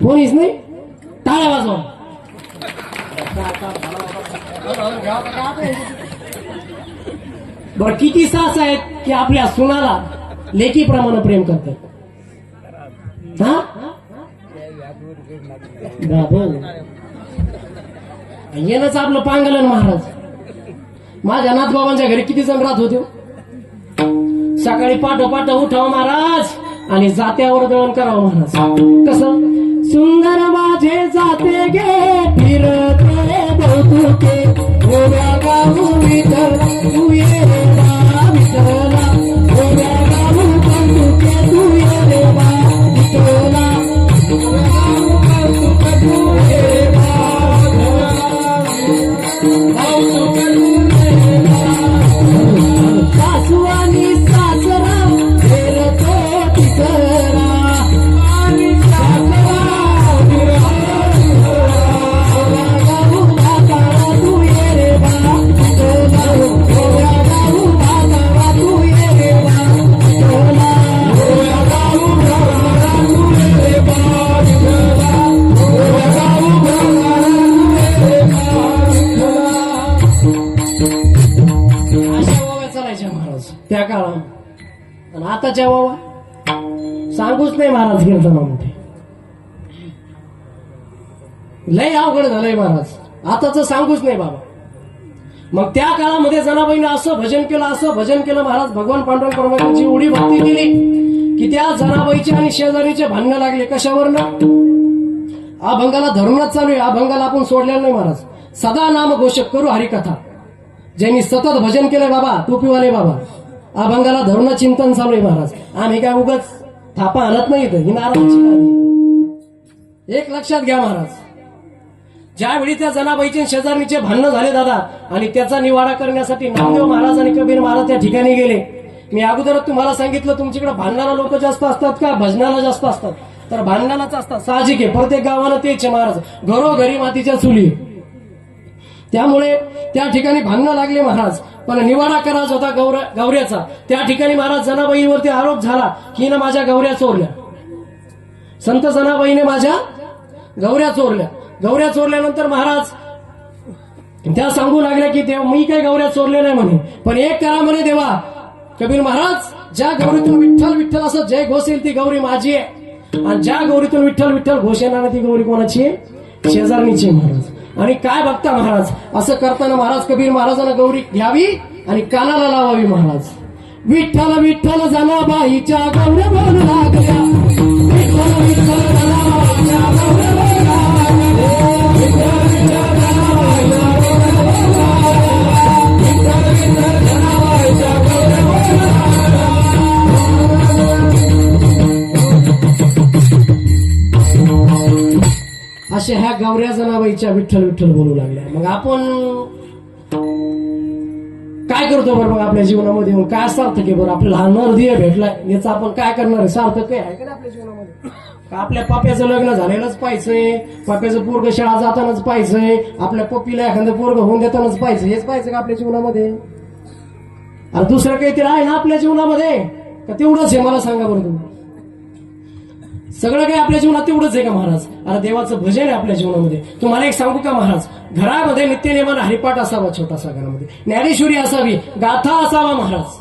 कोणीच नाही, टाळ्या वाजवा. बर किती सास आहेत की आपल्या सुनाला लेकीप्रमाणे प्रेम करतात. हा येणंच आपलं पांगलन महाराज. माझ्या नाथबाबांच्या घरी किती जण राहत होते, सकाळी पाठोपाठ उठाव महाराज आणि जात्यावर दळण करावं महाराज. कसं सुंदर माझे जाते गे फिरते बहुतुके गोव्या गाऊ विठ्ठल तू ये रे बा विठ्ठला, गोव्या गाऊ बहुतुके तू ये रे बा विठ्ठला, गोव्या गाऊ बहुतुके तू ये रे बा सासू आणि सासरा फिरतो तिकरा आणि सासरा तू ये रे बा तू ये रे त्या काळात. आणि आताच्या बाबा सांगूच नाही महाराज, कीर्तन म्हणते लय अवघड झालंय महाराज, आताच सांगूच नाही बाबा. मग त्या काळामध्ये जनाबाईने असं भजन केलं, असं भजन केलं महाराज, भगवान पांडुरंग परमेश्वरांची एवढी भक्ती केली की त्या जनाबाईचे आणि शेजारीचे भांडणं लागले. कशावरनं, अभंगाला धरूनच चालू आहे, अभंगाला आपण सोडलेलं नाही महाराज. सदा नाम घोषक करू हरिकथा, ज्यांनी सतत भजन केलंय बाबा, टोपीवाले बाबा, अभंगाला धरून चिंतन चालू आहे महाराज. आम्ही काय उगाच थापा आणत नाही, ही नाराजीची गादी एक लक्षात घ्या महाराज. ज्यावेळी त्या जनाबाईचे शेजारणीचे भांडणं झाले दादा, आणि त्याचा निवाडा करण्यासाठी नामदेव महाराज आणि कबीर महाराज त्या ठिकाणी गेले. मी अगोदरच तुम्हाला सांगितलं, तुमच्याकडे भांडणारा लोक जास्त असतात का भजनाला जास्त असतात, तर भांडणालाच असतात, साहजिक आहे. प्रत्येक गावाला तेच महाराज, घरोघरी मातीच्या चुली, त्यामुळे त्या ठिकाणी भांडणं लागले महाराज. पण निवाडा करायचा होता गौऱ्याचा. त्या ठिकाणी महाराज जनाबाईवरती आरोप झाला की ना माझ्या गौऱ्या चोरल्या, संत जनाबाईने माझ्या गौऱ्या चोरल्या. गौऱ्या चोरल्यानंतर महाराज त्या सांगू लागल्या की तेव्हा मी काही गौऱ्या चोरल्या नाही म्हणे, पण एक करा म्हणे देवा. कबीर महाराज, ज्या गौरीतून विठ्ठल विठ्ठल असं जय घोष येईल ती गौरी माझी आहे, आणि ज्या गौरीतून विठ्ठल विठ्ठल घोष येणार ती गौरी कोणाची आहे? शेजारणीची महाराज. आणि काय बघता महाराज, असं करताना महाराज कबीर महाराजांना गौरी घ्यावी आणि कानाला लावावी महाराज. विठ्ठल विठ्ठल जनाबाईच्या गौऱ्या बोलू लागल्या, विठ्ठल विठ्ठल जनाबाईच्या गौऱ्या बोलू लागल्या, विठ्ठल विठ्ठल जनाबाईच्या गौऱ्या बोलू लागल्या, विठ्ठल विठ्ठल जनाबाईच्या गौऱ्या बोलू लागल्या. अशा ह्या गौऱ्या जनाबाईच्या विठ्ठल विठ्ठल बोलू लागल्या. मग आपण काय करतो बरं? आपल्या जीवनामध्ये काय सार्थक आहे बरं? आपल्याला हा नरदेह भेटलाय, याचा आपण काय करणार आहे? सार्थक काय आहे का आपल्या जीवनामध्ये? का आपल्या पाप्याचं लग्न झालेलंच पाहिजे, पाप्याचं पोरग शाळा जातानाच पाहिजे, आपल्या पप्पीला एखादं पोरग होऊन देतानाच पाहिजे, हेच पाहिजे का आपल्या जीवनामध्ये? आणि दुसरं काहीतरी आहे ना आपल्या जीवनामध्ये का तेवढंच आहे? मला सांगा बरं तुम्ही. सगळं काही आपल्या जीवनात तेवढंच आहे का महाराज? अरे देवाचं भजन आहे आपल्या जीवनामध्ये. तुम्हाला एक सांगू का महाराज, घरामध्ये नित्यनेमान हरिपाठ असावा, छोटासा घरामध्ये ज्ञानेश्वरी असावी, गाथा असावा महाराज,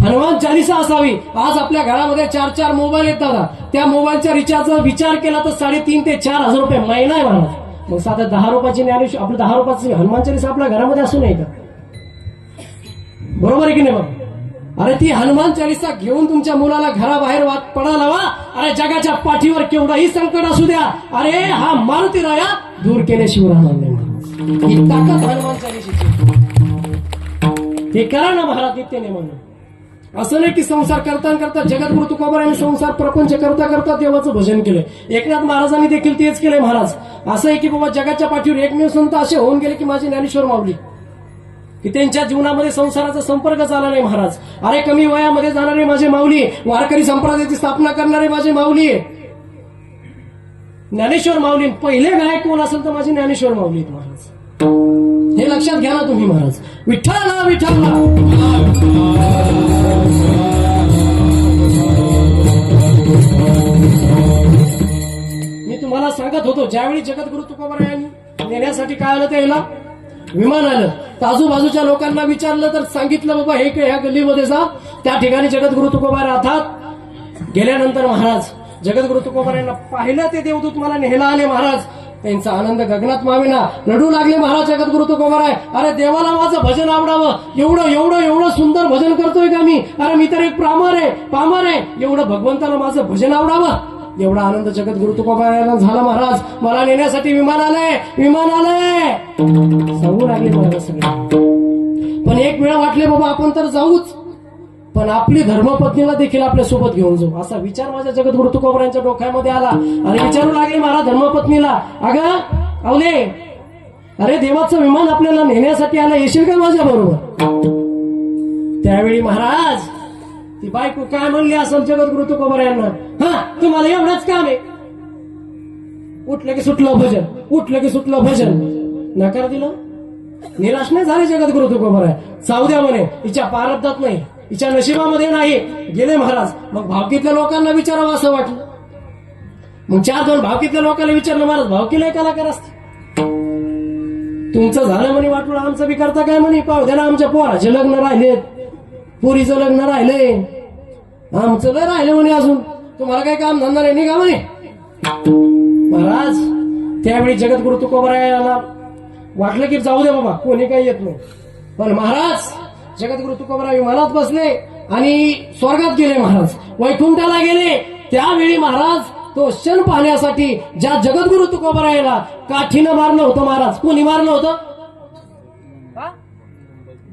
हनुमान चालीसा असावी. आज आपल्या घरामध्ये 4-4 मोबाईल येतात, त्या मोबाईलच्या रिचार्जचा विचार केला तर 3,500 ते 4,000 रुपये महिना आहे महाराज. मग साधा 10 रुपयाची ज्ञानेश्वरी, आपलं 10 रुपयाची हनुमान चालीसा आपल्या घरामध्ये असू नये का? बरोबर आहे की नाही? मग अरे ती हनुमान चालीसा घेऊन तुमच्या मुलाला घराबाहेर पडा लावा. अरे जगाच्या पाठीवर केवढाही संकट असू द्या, अरे हा मारुती राया दूर केल्याशिवाय राहणार नाही महाराज. ही ताकद हनुमान चालीसाची. हे करा ना महाराज नित्यनेमानं. असं नाही की संसार करता करता जगद्गुरु तुकोबारायांनी संसार प्रपंच करता करता देवाचं भजन केलंय. एकनाथ महाराजांनी देखील तेच केलंय महाराज. असं आहे की बाबा जगाच्या पाठीवर एकमेव संत असे होऊन गेले की माझे ज्ञानेश्वर माऊली, की त्यांच्या जीवनामध्ये संसाराचा संपर्क झाला नाही महाराज. अरे कमी वयामध्ये जाणारे माझे माऊली, वारकरी संप्रदायाची स्थापना करणारे माझे माऊली, ज्ञानेश्वर माऊली. पहिले गायक कोण असेल तर माझे ज्ञानेश्वर माऊली महाराज. हे लक्षात घ्या ना तुम्ही महाराज. विठ्ठला विठ्ठला मी तुम्हाला सांगत होतो, ज्यावेळी जगद्गुरु तुकोबारायांनी नेण्यासाठी काय आलं त्याला विमान आलं, तर आजूबाजूच्या लोकांना विचारलं तर सांगितलं बाबा हे ह्या गल्लीमध्ये जा, त्या ठिकाणी जगद्गुरु तुकोबा राहतात. गेल्यानंतर महाराज जगद्गुरु तुकोबारायांना पाहिलं ते देवदूत मला न्यायला आले महाराज. त्यांचा आनंद गगनात मावेना, रडू लागले महाराज जगद्गुरु तुकोबाराय. अरे देवाला माझं भजन आवडावं, एवढं एवढं एवढं सुंदर भजन करतोय का मी? अरे मी तर एक पामर आहे, एवढं भगवंताला माझं भजन आवडावं. एवढा आनंद जगद्गुरु तुकोबारायांना झाला महाराज. मला नेण्यासाठी विमान आलंय सांगू लागले महाराज सगळे. पण एक वेळा वाटले बाबा आपण तर जाऊच, पण आपली धर्मपत्नीला देखील आपल्या सोबत घेऊन जाऊ, असा विचार माझ्या जगद्गुरु तुकोबारायांच्या डोक्यामध्ये आला. आणि विचारू लागले महाराज धर्मपत्नीला, अगं आवले, अरे देवाचं विमान आपल्याला नेण्यासाठी आलं, येशील का माझ्या बरोबर? त्यावेळी महाराज ती बायको काय म्हणली असेल जगद्गुरु तुकोबारायांना, हा तुम्हाला एवढंच काम आहे, उठलं की सुटलं भजन, नकार दिलं. निराश नाही झाले जगद्गुरु तुकोबाराय. जाऊ द्या म्हणे, हिच्या प्रारब्धात नाही, हिच्या नशिबामध्ये नाही, गेले महाराज. मग भावकीतल्या लोकांना विचारावं असं वाटलं. मग 4-2 भावकीतल्या लोकांना विचारलं, महाराज भावकीला एक कलाकार असते, तुमचं झालं म्हणे वाटलं, आमचं बी करता काय म्हणे? पाहू द्या ना, आमच्या पोराचे लग्न राहिलेत, पुरीचं लग्न राहिलंय, आमचं लय राहिलं म्हणे, अजून तुम्हाला काय काम धंदा नाही का म्हणे? महाराज त्यावेळी जगद्गुरु तुकोबारायाला वाटलं की जाऊ दे बाबा, कोणी काही येत नाही. पण महाराज जगद्गुरु तुकोबाराय विमानात बसले आणि स्वर्गात गेले महाराज, वैकुंठाला गेले. त्यावेळी महाराज तो क्षण पाहण्यासाठी ज्या जगद्गुरु तुकोबारायाला काठीनं मारलं होतं महाराज, कोणी मारलं होतं?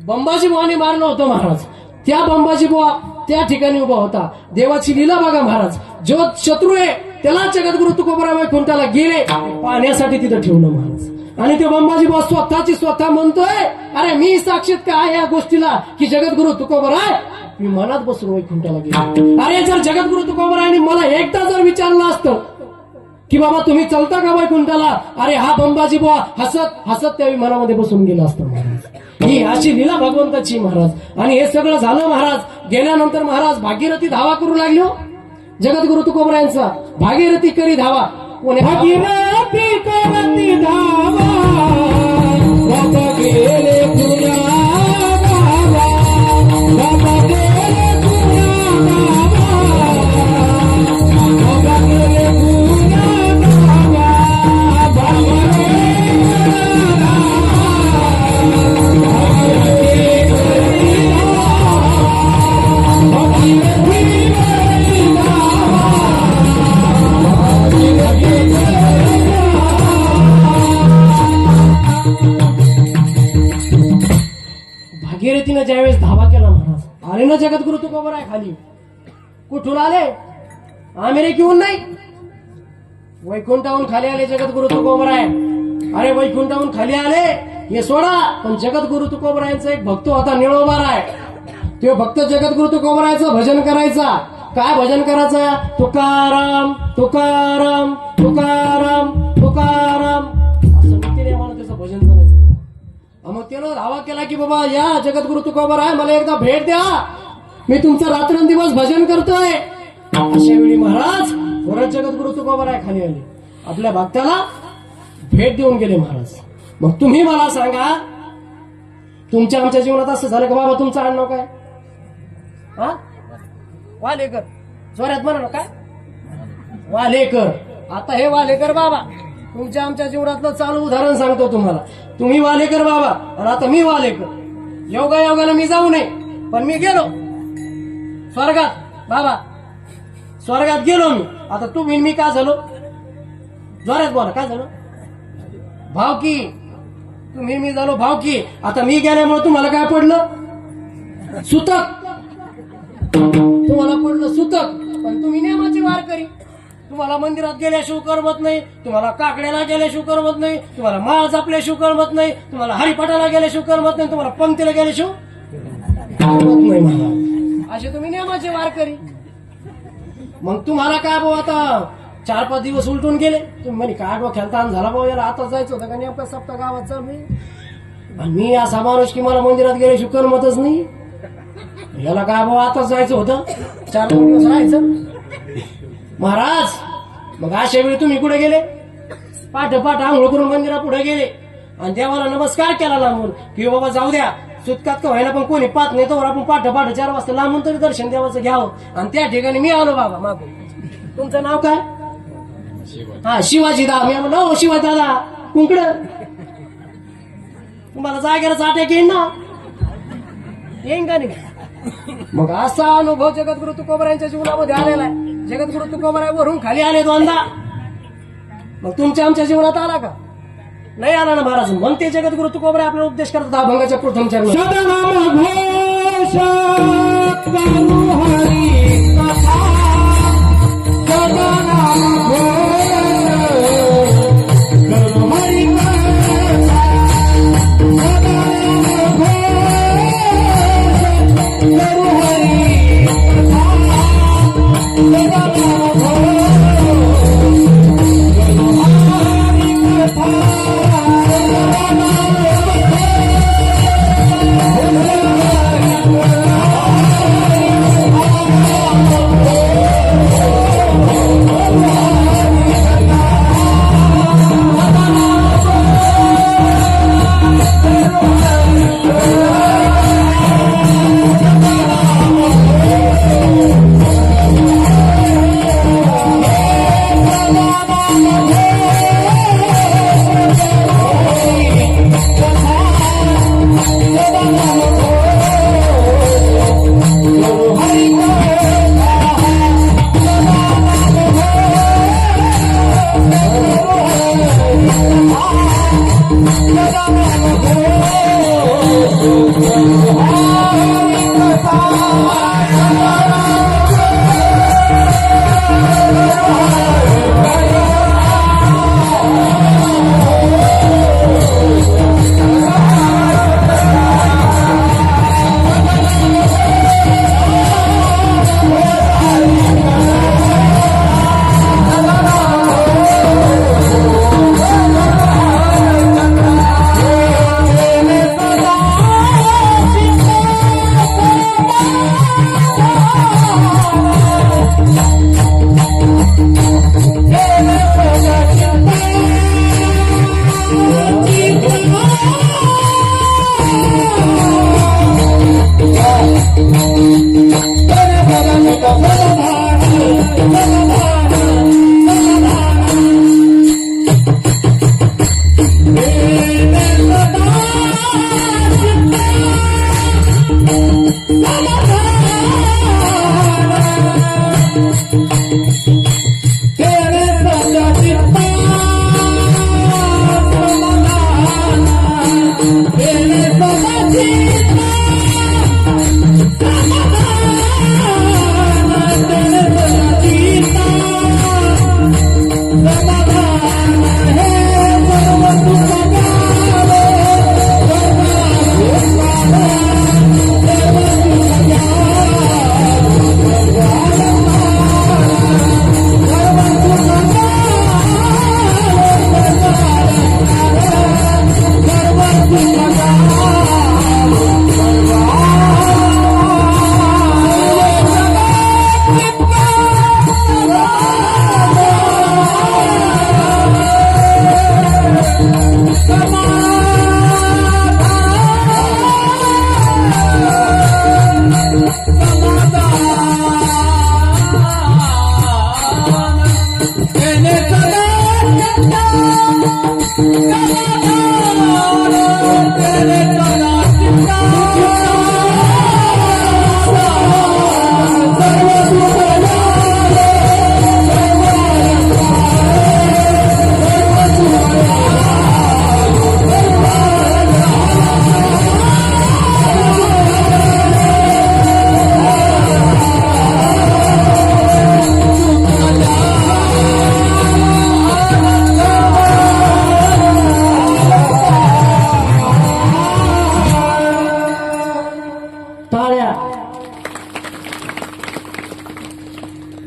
बंबाजी बुवाने मारलं होतं महाराज. त्या बंबाजी बुवा त्या ठिकाणी उभा होता. देवाची लीला बघा महाराज. जो शत्रू आहे त्याला जगद्गुरु तुकोबाराय वैकुंठाला गेले पाहण्यासाठी तिथं ठेवलं महाराज. आणि ते बंबाजी बुवा स्वतः म्हणतोय, अरे मी साक्षीत का आहे या गोष्टीला की जगद्गुरु तुकोबाराय मी मनात बसून वैकुंठाला गेले. अरे जर जगद्गुरु तुकोबारायांनी मला एकदा जर विचारलं असतं की बाबा तुम्ही चलता का वैकुंठाला, अरे हा बंबाजी बुवा हसत त्या विमानामध्ये बसून गेला असतं महाराज. ही अशी लीला भगवंताची महाराज. आणि हे सगळं झालं महाराज. गेल्यानंतर महाराज भागीरथी धावा करू लागलो जगद्गुरु तुकोबारायांचा. भागीरथी करी धावा, भागीरथी करती धावा, गेले तुझ्या गावा, गेले तुझ्या गावा, गेले तिनं ज्यावेळेस धावा केला महाराज आले ना जगद्गुरु तुकोबराय खाली. कुठून आले? अमेरिकेहून नाही, वैकुंठाहून खाली आले जगद्गुरु तुकोबराय. अरे वैकुंठाहून खाली आले हे सोडा, पण जगद्गुरु तुकोबरायांचा एक भक्त होता निळोबाराय. तो भक्त जगद्गुरु तुकोबरायचं भजन करायचा. काय भजन करायचं? तुकाराम तुकाराम तुकाराम तुकाराम असं नित्यनेमानं त्याचं भजन करायचं. मग त्यानं दावा केला की बाबा या जगद्गुरु तुकोबराय मला एकदा भेट द्या, मी तुमचं रात्रंदिवस भजन करतोय. अशा वेळी महाराज परत जगद्गुरु तुकोबराय खाली आले, आपल्या भक्ताला भेट देऊन गेले महाराज. मग तुम्ही मला सांगा, तुमच्या आमच्या जीवनात असं झालं का बाबा तुमचं आडनाव काय? हा, वालेकर. जोरात म्हणा ना, काय वालेकर. आता हे वालेकर बाबा तुमच्या आमच्या जीवनातलं चालू उदाहरण सांगतो तुम्हाला. तुम्ही वालेकर बाबा आणि आता मी वालेकर. योगायोगाला मी जाऊ नये, पण मी गेलो स्वर्गात. बाबा स्वर्गात गेलो मी. आता तुम्ही मी काय झालो? जोरात बोला, काय झालं? भावकी. तुम्ही मी झालो भावकी. आता मी गेल्यामुळे तुम्हाला काय पडलं? सुतक. तुम्हाला पडलं सुतक. पण तुम्ही नियमाची वारकरी. तुम्हाला मंदिरात गेल्याशिवाय करमत नाही, तुम्हाला काकड्याला गेल्याशिवाय करमत नाही, तुम्हाला माळ जपल्याशिवाय करमत नाही, तुम्हाला हरिपाठाला गेल्याशिवाय करमत नाही, तुम्हाला पंक्तीला गेल्याशिवाय करमत नाही मला. असे तुम्ही नियमाचे वारकरी. मग तुम्हाला काय भाऊ आता 4-5 दिवस उलटून गेले. तुम्ही म्हणे काय डोक्याला ताण झाला भाऊ, याला आता जायचं होतं का नेमका सप्ताह गावात चालू. मी असा माणूस की मला मंदिरात गेल्याशिवाय करमतच नाही. याला काय भाऊ आताच जायचं होतं, 4-5 दिवस राहायचं. महाराज मग अशा वेळी तुम्ही कुठे गेले? पाठ आंघोळ करून मंदिरा पुढे गेले आणि देवाला नमस्कार केला लांबून की बाबा जाऊ द्या, सुतकात का व्हायला पण कोणी पाहत नाही, तर आपण पाठ 4 वाजता लांबून तरी दर्शन देवाचं घ्यावं. आणि त्या ठिकाणी मी आलो बाबा मागून. तुमचं नाव काय? हा, शिवाजी दा. मी म्हणलो हो शिवाजी दादा कुंकड. तुम्हाला जागेलाच अटॅक येईन ना, येईन का नाही? मग असा अनुभव जगद्गुरु तुकोबरायांच्या जीवनामध्ये आलेला आहे. जगद्गुरु तुकोबराय वरून खाली आले दोनदा. मग तुमच्या आमच्या जीवनात आला का? नाही आला ना महाराज. मग ते जगद्गुरु तुकोबराय आपल्याला उपदेश करतात अभंगाच्या प्रथम चरण.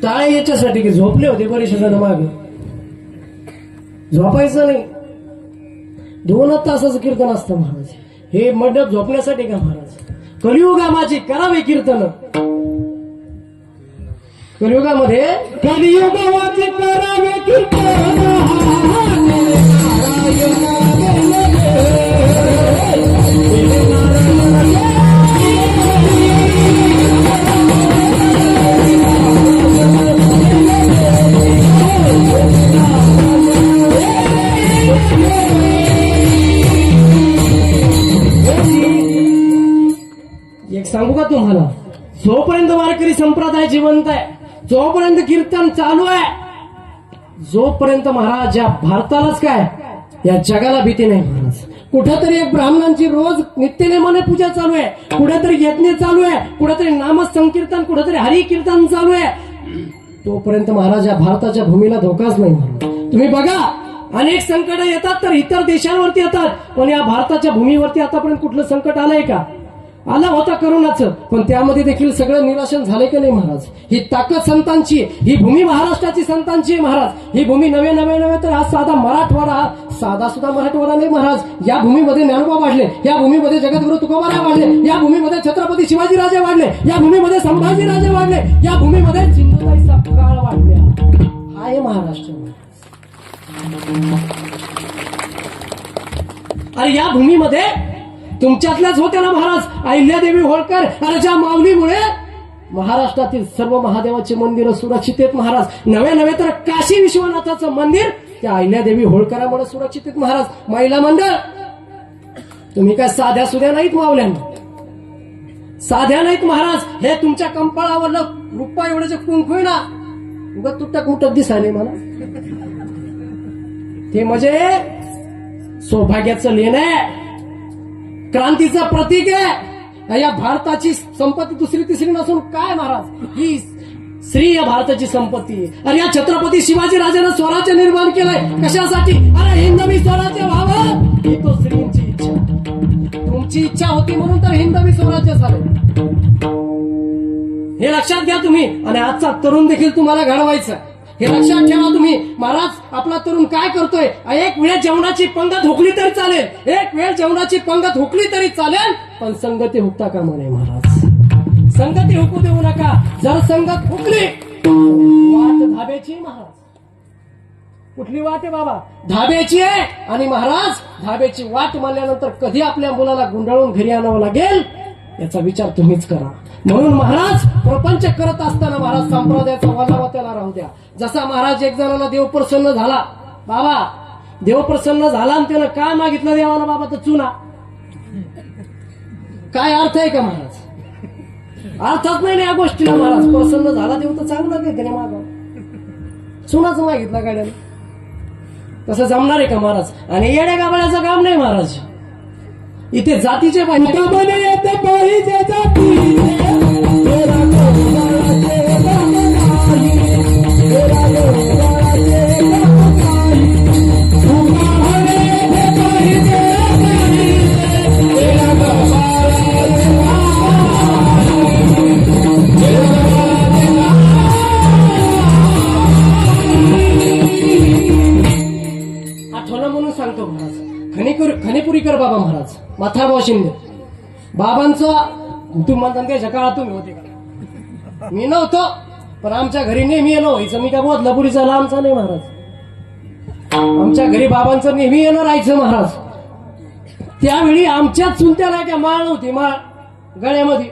टाळे याच्यासाठी की झोपले होते बरेचसे जण मागे. झोपायचं नाही, 2 तासाचं कीर्तन असतं महाराज. हे मंडप झोपण्यासाठी का महाराज? कलियुगामाची करावे कीर्तन. कलियुगामध्ये कलियुगामाची करावे कीर्तन. एक सांगू का तुम्हाला, जोपर्यंत वारकरी संप्रदाय जिवंत आहे, जोपर्यंत कीर्तन चालू आहे, जोपर्यंत महाराज या भारतालाच काय या जगाला भीती नाही महाराज. कुठेतरी एक ब्राह्मणांची रोज नित्यनेमाने पूजा चालू आहे, कुठेतरी यज्ञ चालू आहे, कुठेतरी नाम संकीर्तन, कुठेतरी हरी कीर्तन चालू आहे, तोपर्यंत महाराज या भारताच्या भूमीला धोकाच नाही महाराज. तुम्ही बघा, अनेक संकट येतात तर इतर देशांवरती येतात, पण या भारताच्या भूमीवरती आतापर्यंत कुठलं संकट आलंय का? आला होता करोनाचं, पण त्यामध्ये देखील सगळं निराशन झाले की नाही महाराज? ही ताकद संतांची, ही भूमी महाराष्ट्राची संतांची आहे महाराज. ही भूमी नवे तर हा साधा मराठवाडा, हा साधा सुद्धा मराठवाडा नाही महाराज. या भूमीमध्ये ज्ञानोबा वाढले, या भूमीमध्ये जगद्गुरु तुकोबाराय वाढले, या भूमीमध्ये छत्रपती शिवाजीराजे वाढले, या भूमीमध्ये संभाजीराजे वाढले, या भूमीमध्ये सिंधुताई सपकाळ वाढल्या. हा आहे महाराष्ट्र. अरे या भूमीमध्ये तुमच्यातल्याच होत्या ना महाराज अहिल्यादेवी होळकर. आणि ज्या माऊलीमुळे महाराष्ट्रातील सर्व महादेवाचे मंदिर सुरक्षित आहेत महाराज. नवे तर काशी विश्वनाथाचं मंदिर त्या अहिल्यादेवी होळकरामुळे सुरक्षित आहेत महाराज. महिला मंडळ तुम्ही काय साध्या सुध्या नाहीत, माऊल्यांना साध्या नाहीत महाराज. हे तुमच्या कंपाळावरलं रुपा एवढ्याचे कुंकू आहे ना, उगा तुटक मुटक दिसायले मला. ते म्हणजे सौभाग्याचं लेण आहे, क्रांतीचं प्रतीक आहे. या भारताची संपत्ती दुसरी तिसरी नसून काय महाराज, ही श्री या भारताची संपत्ती आहे. आणि या छत्रपती शिवाजी राजानं स्वराज्य निर्माण केलंय कशासाठी? अरे हिंदवी स्वराज्य व्हावं ही तो श्रींची इच्छा. तुमची इच्छा होती म्हणून तर हिंदवी स्वराज्य झालं, हे लक्षात घ्या तुम्ही. आणि आजचा तरुण देखील तुम्हाला घडवायचं, हे लक्षात ठेवा तुम्ही. महाराज आपला तरुण काय करतोय? एक वेळ जेवणाची पंगत हुकली तरी चालेल, एक वेळ जेवणाची पंगत हुकली तरी चालेल, पण संगती हुकता कामा नये महाराज. संगती हुकू देऊ नका. जर संगत हुकली वाट धाब्याची महाराज. कुठली वाट आहे बाबा? धाब्याची आहे. आणि महाराज धाब्याची वाट मानल्यानंतर कधी आपल्या मुलाला गुंडाळून घरी आणावं लागेल याचा विचार तुम्हीच करा. म्हणून महाराज प्रपंच करत असताना महाराज संप्रदायाचा वजावा त्याला राहू द्या. जसा महाराज एक जणाला देव प्रसन्न झाला, बाबा देव प्रसन्न झाला आणि त्यानं काय मागितलं देवाला? बाबा तर चुना. काय अर्थ आहे का महाराज? अर्थात नाही या गोष्टीला महाराज. प्रसन्न झाला देव तर चांगलं काही त्याने मागावं, चुनाच मागितला गाड्याने. तसं जमणार आहे का महाराज? आणि येड्या गाबड्याचं काम नाही महाराज. इथे जातीचे पाहिजे आठवलं म्हणून सांगतो महाराज. खणेपुरीकर बाबा महाराज, माथाभाऊ शिंदे बाबांचं तुम्ही म्हणता त्याच्या काळात तुम्ही होते का? मी नव्हतो, पण आमच्या घरी नेहमी येणं व्हायचं. मी काय बदलापुरीचा लांबचा नाही महाराज. आमच्या घरी बाबांचं नेहमी येणं राहायचं महाराज. त्यावेळी आमच्याच चुलत्याला काय माळ नव्हती, माळ गळ्यामध्ये,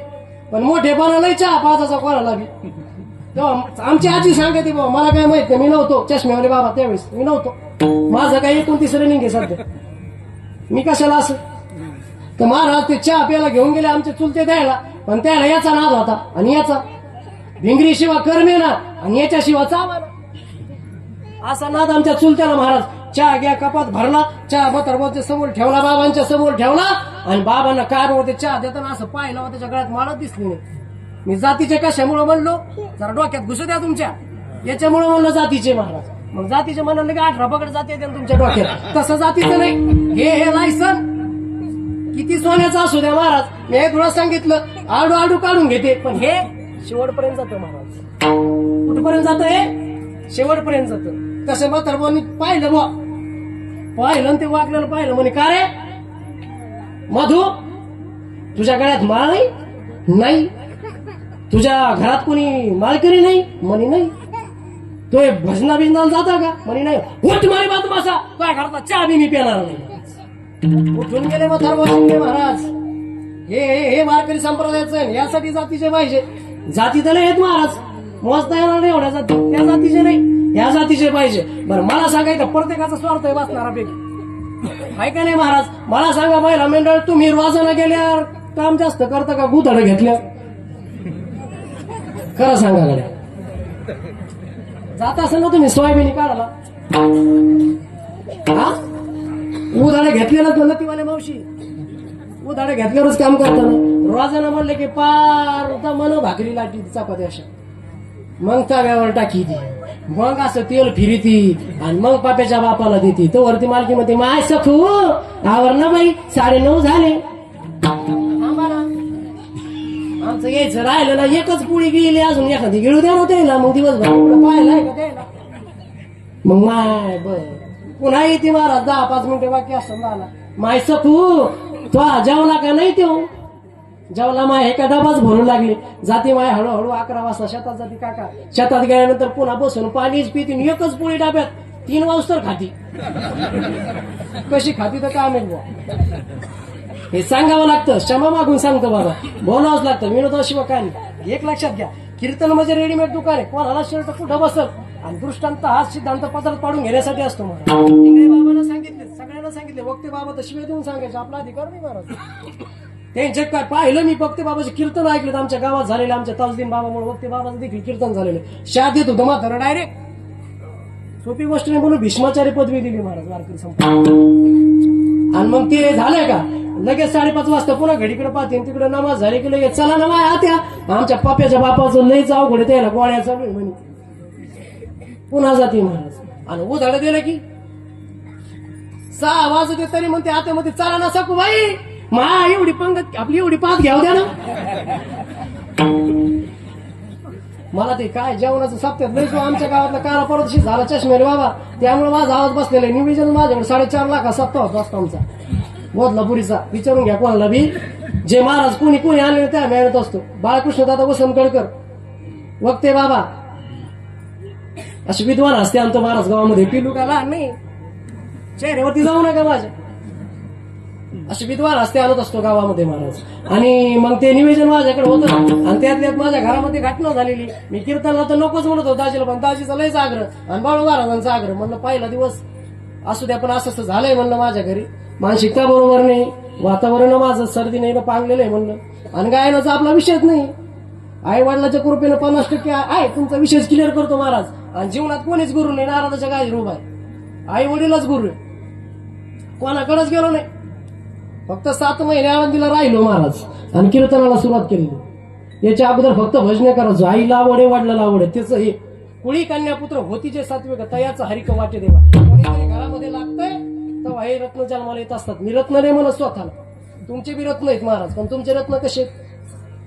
पण मोठेपणा लय चहा पाचाचा कोणाला बी. तेव्हा आमची आजी सांगते बाबा, मला काय माहित नाही, मी नव्हतो. चष्म्यावाले बाबा त्यावेळेस मी नव्हतो. माझं काही 29 रनिंग आहे सध्या, मी कशाला असं. तर महाराज ते चहा प्यायला घेऊन गेले आमचे चुलते द्यायला, पण त्याला याचा नाद होता आणि याचा भिंगरी शिवा कर्मे ना आणि याच्या शिवा चावा ना, असा नाद आमच्या चुलत्याला. महाराज चहा घ्या कपात भरला, चहा बतरबोच्या समोर ठेवला, बाबांच्या समोर ठेवला आणि बाबांना काय होते चहा देताना असं पाहिलं होतं, त्याच्या गळ्यात माळच दिसली नाही. मी जातीचे कशामुळे म्हणलो, जरा डोक्यात घुसू द्या तुमच्या, याच्यामुळे म्हणलं जातीचे. महाराज मग जातीचे म्हणाले की 18 पकड जाते तुमच्या डोक्यात, तसं जातीचं नाही. हे लायसन किती सोन्याचं असू द्या महाराज, मी हे तुला सांगितलं आडू आडू काढून घेते, पण हे शेवटपर्यंत जातं महाराज. कुठपर्यंत जातं हे? शेवटपर्यंत जातं. तसं म्हातारपणी पाहिलं बुवा, पाहिलं ते वागलेलं पाहिलं, म्हणे का रे मधू तुझ्या गळ्यात माळ नाही, तुझ्या घरात कोणी माळकरी नाही? म्हणे नाही. तो भजना बिजनाला जाता का? म्हणे नाही. उठ मारी बात बसा, काय घरात चहा बी मी पिणार नाही. उठून गेले म्हातारपणी महाराज. हे वारकरी संप्रदायाचं, यासाठी जातीचे पाहिजे. जाती तर नाही महाराज, मोजता येणार नाही एवढ्या जाती, त्या जातीचे नाही, ह्या जातीचे पाहिजे. बरं मला सांगायचं, प्रत्येकाचा स्वार्थ आहे वाचणारापैकी, आहे का नाही महाराज? मला सांगा महिला मंडळ, तुम्ही वाजणं गेल्यावर काम जास्त करता का गुदड घेतल्या? खरं सांगा गड्या, जात असेल ना तुम्ही सोयाबीन काढायला, हा उदाडे घेतलेलंच म्हणलं ती मला मावशी, उदाडे घेतल्यावरच काम करताना रोजानं म्हणले की पार मन भाकरी लाटी चपाती अशा, मग तव्यावर टाकी ती, मग असं तेल फिरिती आणि मग पाप्याच्या बापाला देते. तो वरती मालकी मध्ये माय सखू आवर ना बाई, 9:30 झाले. आमचं यायचं राहिलं ना, एकच पुळी गिळली, अजून एखादी गिळू द्या ना त्याला, मग दिवसभर पाहिलाय का त्याला. मग माय बर पुन्हा येते महाराज, 10-5 मिनिटं बाकी असं झाला. माय सखू तो जेवला का नाही? तो जेवला माय, हे का डबाच भरू लागले. जाते माय हळूहळू 11 वाजता शेतात जाते. काका शेतात गेल्यानंतर पुन्हा बसून पाणीच पिती, एकच पोळी डाब्यात 3 वाजता खाती. कशी खाती तर काय माहित बुवा, हे सांगावं लागतं, क्षमा मागून सांगतो बाबा, बोलावंच लागतं. विनोदाशिवाय काय नाही. एक लक्षात घ्या, कीर्तन म्हणजे रेडीमेड दुकान आहे, कोणाला शर्ट कुठं बसल, आणि दृष्टांत हा सिद्धांत पत्रात पाडून घेण्यासाठी असतो. बाबांना सांगितले, सगळ्यांना सांगितले, वक्ते बाबा तर शिवाय देऊन सांगायचे, आपला अधिकार नाही महाराज. त्यांचे काय पाहिलं मी, वक्ते बाबाचे कीर्तन ऐकलेत आमच्या गावात झालेले, आमच्या ताजदीन बाबामुळे वक्ते बाबाचं देखील कीर्तन झालेलं. शाद देत होतं म्हातारा डायरेक्ट, सोपी गोष्ट नाही म्हणून भीष्माचार्य पदवी दिली महाराज वारकरी संप्रदायाला. आणि मग ते झालंय का, लगेच 5:30 वाजता पुन्हा घडीकडे पाहते, तिकडे नमाज झाली की लगेच चला ना माय आत्या, आमच्या पप्याच्या बापाचं लईच अवघड त्याला गोळ्या चालू आहे म्हणे, पुन्हा जाते महाराज. आणि उधाडं दिलं की 6 वाजते तरी म्हणते आत्यामध्ये चला ना सकू बाई, मा एवढी पंगत आपली एवढी पाच घ्याव द्या ना. मला ते काय जेवणाचं सप्त्यात लई जो आमच्या गावातला काला परतशी झाला चष्मेरे बाबा, त्यामुळे माझा आवाज बसलेला आहे. निवेदन माझ्याकडे 4.5 लाख सप्ताह होता असतो आमचा बोधलापुरीचा, विचारून घ्या कोणाला बी. जे महाराज कोणी आणले त्या मिळत असतो. बाळकृष्ण दादा वसंतगडकर वक्ते बाबा अशी विद्वान असते आमचं महाराज गावामध्ये. पिलू का लहान नाही, चेहऱ्यावरती जाऊ नका माझ्या, अशी विद्वान असते आणत असतो गावामध्ये महाराज. आणि मग ते निवेदन माझ्याकडे होतं, आणि त्यात माझ्या घरामध्ये घटना झालेली. मी कीर्तनला तर नकोच म्हणत होतो दाजीला, पण दाजीचा लयच आग्रह आणि बाळू महाराजांचा आग्रह. म्हणलं पहिला दिवस असू द्या, पण असं झालंय म्हणलं माझ्या घरी, मानसिकता बरोबर नाही, वातावरण माझं सर्दी नाही पांगलेलं आहे म्हणलं. आणि गायनाचा आपला विषयच नाही. आई वडिलाच्या कृपेनं 50% आहे, तुमचा विषय क्लिअर करतो महाराज. आणि जीवनात कोणीच गुरु नाही, नारदाच्या गाय रूप आहे, आई वडीलच गुरु आहे, कोणाकडेच गेलो नाही. फक्त 7 महिने आळंदीला राहिलो महाराज आणि कीर्तनाला सुरुवात केली. याच्या अगोदर फक्त भजने करायचो. आईला आवडे, वडिलाला आवडे, त्याचं हे कुळी कन्यापुत्र होतीचे सात्विक तयाचं हरिक वाटे देवा. कोणीतरी घरामध्ये लागतंय तेव्हा हे रत्न जन्माला येत असतात. मी रत्न नाही म्हणत स्वतःला, तुमचे बी रत्न आहेत महाराज, पण तुमचे रत्न कसे?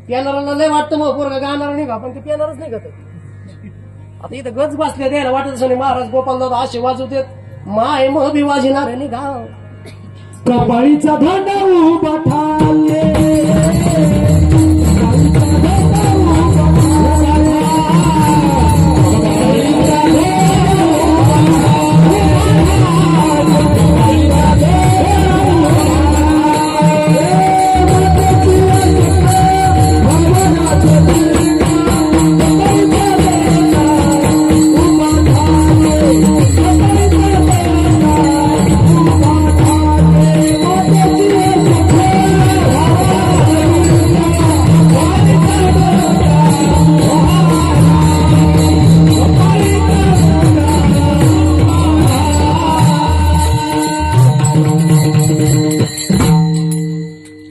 पियानाराला लय वाटतं मग पोरगा गाणार नाही का, पण ते पियानारच नाही का. आता इथं गज बसले द्यायला वाटत असं नाही. महाराज गोपाल दादा असे वाजवतेत, माय मग बी वाजणार नाही गाव. कपाळीचा धंदा उभा ठाले,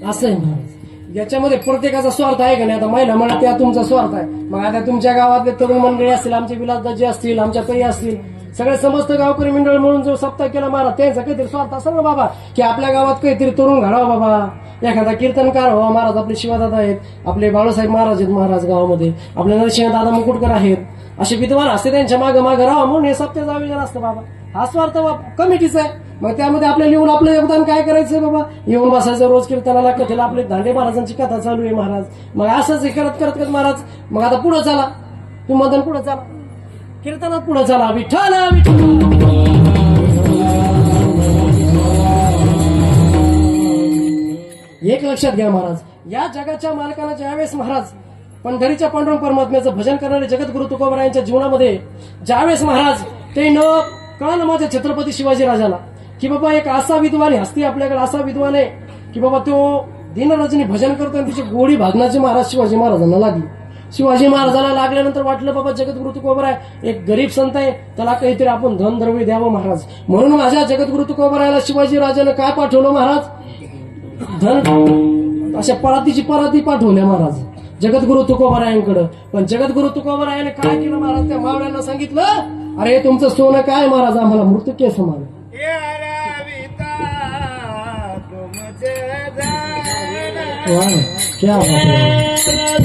असं आहे महाराज. याच्यामध्ये प्रत्येकाचा स्वार्थ आहे का नाही. आता महिला म्हणा त्या तुमचा स्वार्थ आहे. मग आता तुमच्या गावातले तरुण मंडळी असतील, आमचे विलासदाजी असतील, आमच्या ताई असतील, सगळे समस्त गावकरी मंडळ म्हणून जो सप्ताह केला महाराज, त्यांचा काहीतरी स्वार्थ असेल ना बाबा, की आपल्या गावात काहीतरी तरुण घडावा बाबा, एखादा कीर्तनकार व्हावा. महाराज आपले शिवादादा आहेत, आपले बाळासाहेब महाराज आहेत महाराज गावामध्ये, आपले नरसिंह दादा मुकुटकर आहेत, असे विद्वान असते त्यांच्या मागे मागे राहा म्हणून हे सप्त्याचं आयोजन असतं बाबा. हा स्वार्थ कमिटीचा आहे. मग त्यामध्ये आपल्याला येऊन आपलं योगदान काय करायचंय बाबा, येऊन बसायचं रोज कीर्तनाला, कथेला. आपले दांडे महाराजांची कथा चालू आहे महाराज. मग असंच हे करत करत करत महाराज मग आता पुढे चला, तुम्ही मधून पुढे चला, कीर्तनात पुढे चला. विठ्ठल विठ्ठल. एक लक्षात घ्या महाराज, या जगाच्या मालकाला ज्यावेळेस महाराज पंढरीच्या पांडुरंग परमात्म्याचं भजन करणारे जगद्गुरु तुकोबा यांच्या जीवनामध्ये ज्यावेळेस महाराज ते न कळलं माझ्या छत्रपती शिवाजी राजाला की बाबा एक असा विद्वान हस्ती आपल्याकडे, असा विद्वान आहे की बाबा तो दिनरजनी भजन करतो आणि तिची गोडी भागण्याची महाराज शिवाजी महाराजांना लागली. शिवाजी महाराजांना लागल्यानंतर वाटलं बाबा जगद्गुरु तुकोबा एक गरीब संत आहे, त्याला काहीतरी आपण धन द्रव्य द्यावं महाराज. म्हणून माझ्या जगद्गुरु तुकोबा शिवाजी राजानं काय पाठवलं महाराज, धन, अशा परातीची पराती पाठवल्या महाराज जगद्गुरु तुकोबारायांकडे. पण जगद्गुरु तुकोबारायाने काय केलं महाराज, त्या मावळ्यांना सांगितलं, अरे तुमचं सोनं काय महाराज, आम्हाला मृत्यू समान. क्या बात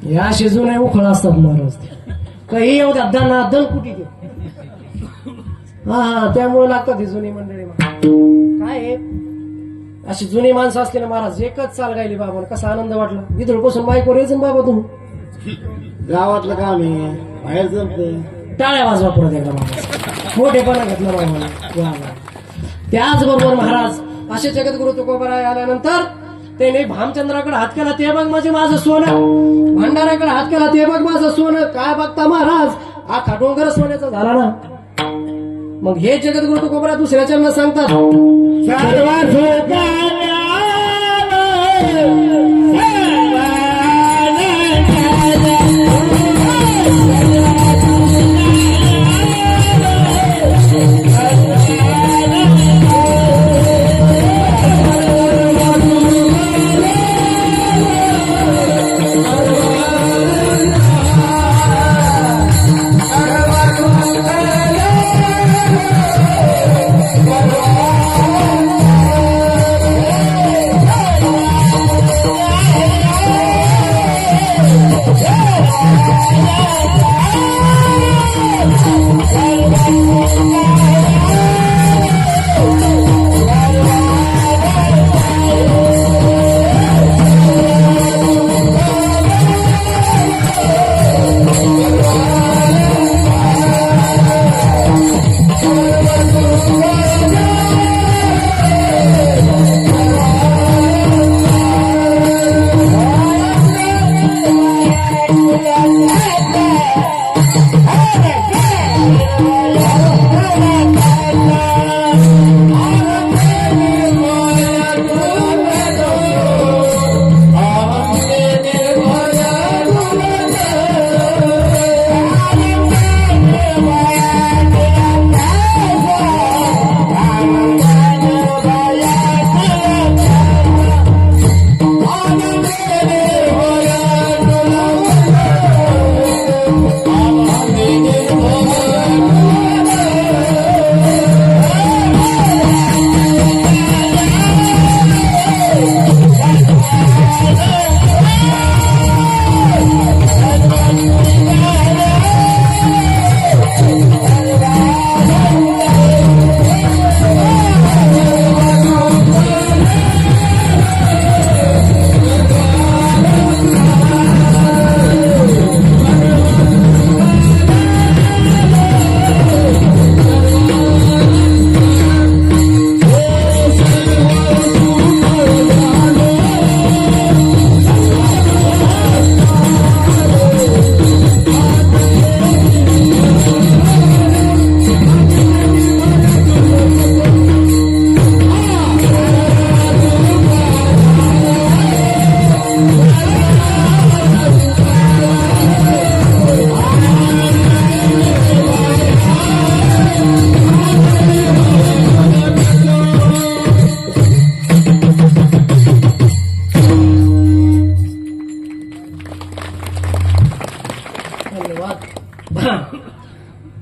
या शिजून उखळ असतात महाराज, काही येऊ द्या, दन दन कुठे हा त्यामुळे लागतात ही जुनी मंडळी. काय आहे, अशी जुनी माणसं असलेले महाराज एकच चाल गायली बाबा, कसा आनंद वाटला. विदुळपासून बायकोवर यायचं बाबा तुम्ही, गावातलं काम आहे, बाहेर जमत. टाळ्या वाजवा परत एकदा महाराज, मोठेपणा घेतला बाबा. त्याचबरोबर महाराज असे जगद्गुरु तुकोबाराय आल्यानंतर त्याने भामचंद्राकडे हात केला, ते बघ म्हणजे माझं सोनं. भंडाऱ्याकडे हात केला, ते बघ माझं सोनं. काय बघता महाराज, आखा डोंगर सोन्याचा झाला ना. मग हे जगद्गुरु तुकोबा दुसऱ्याच्या सांगतात, धन्यवाद.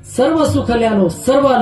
सर्व सुखल्यानो सर्व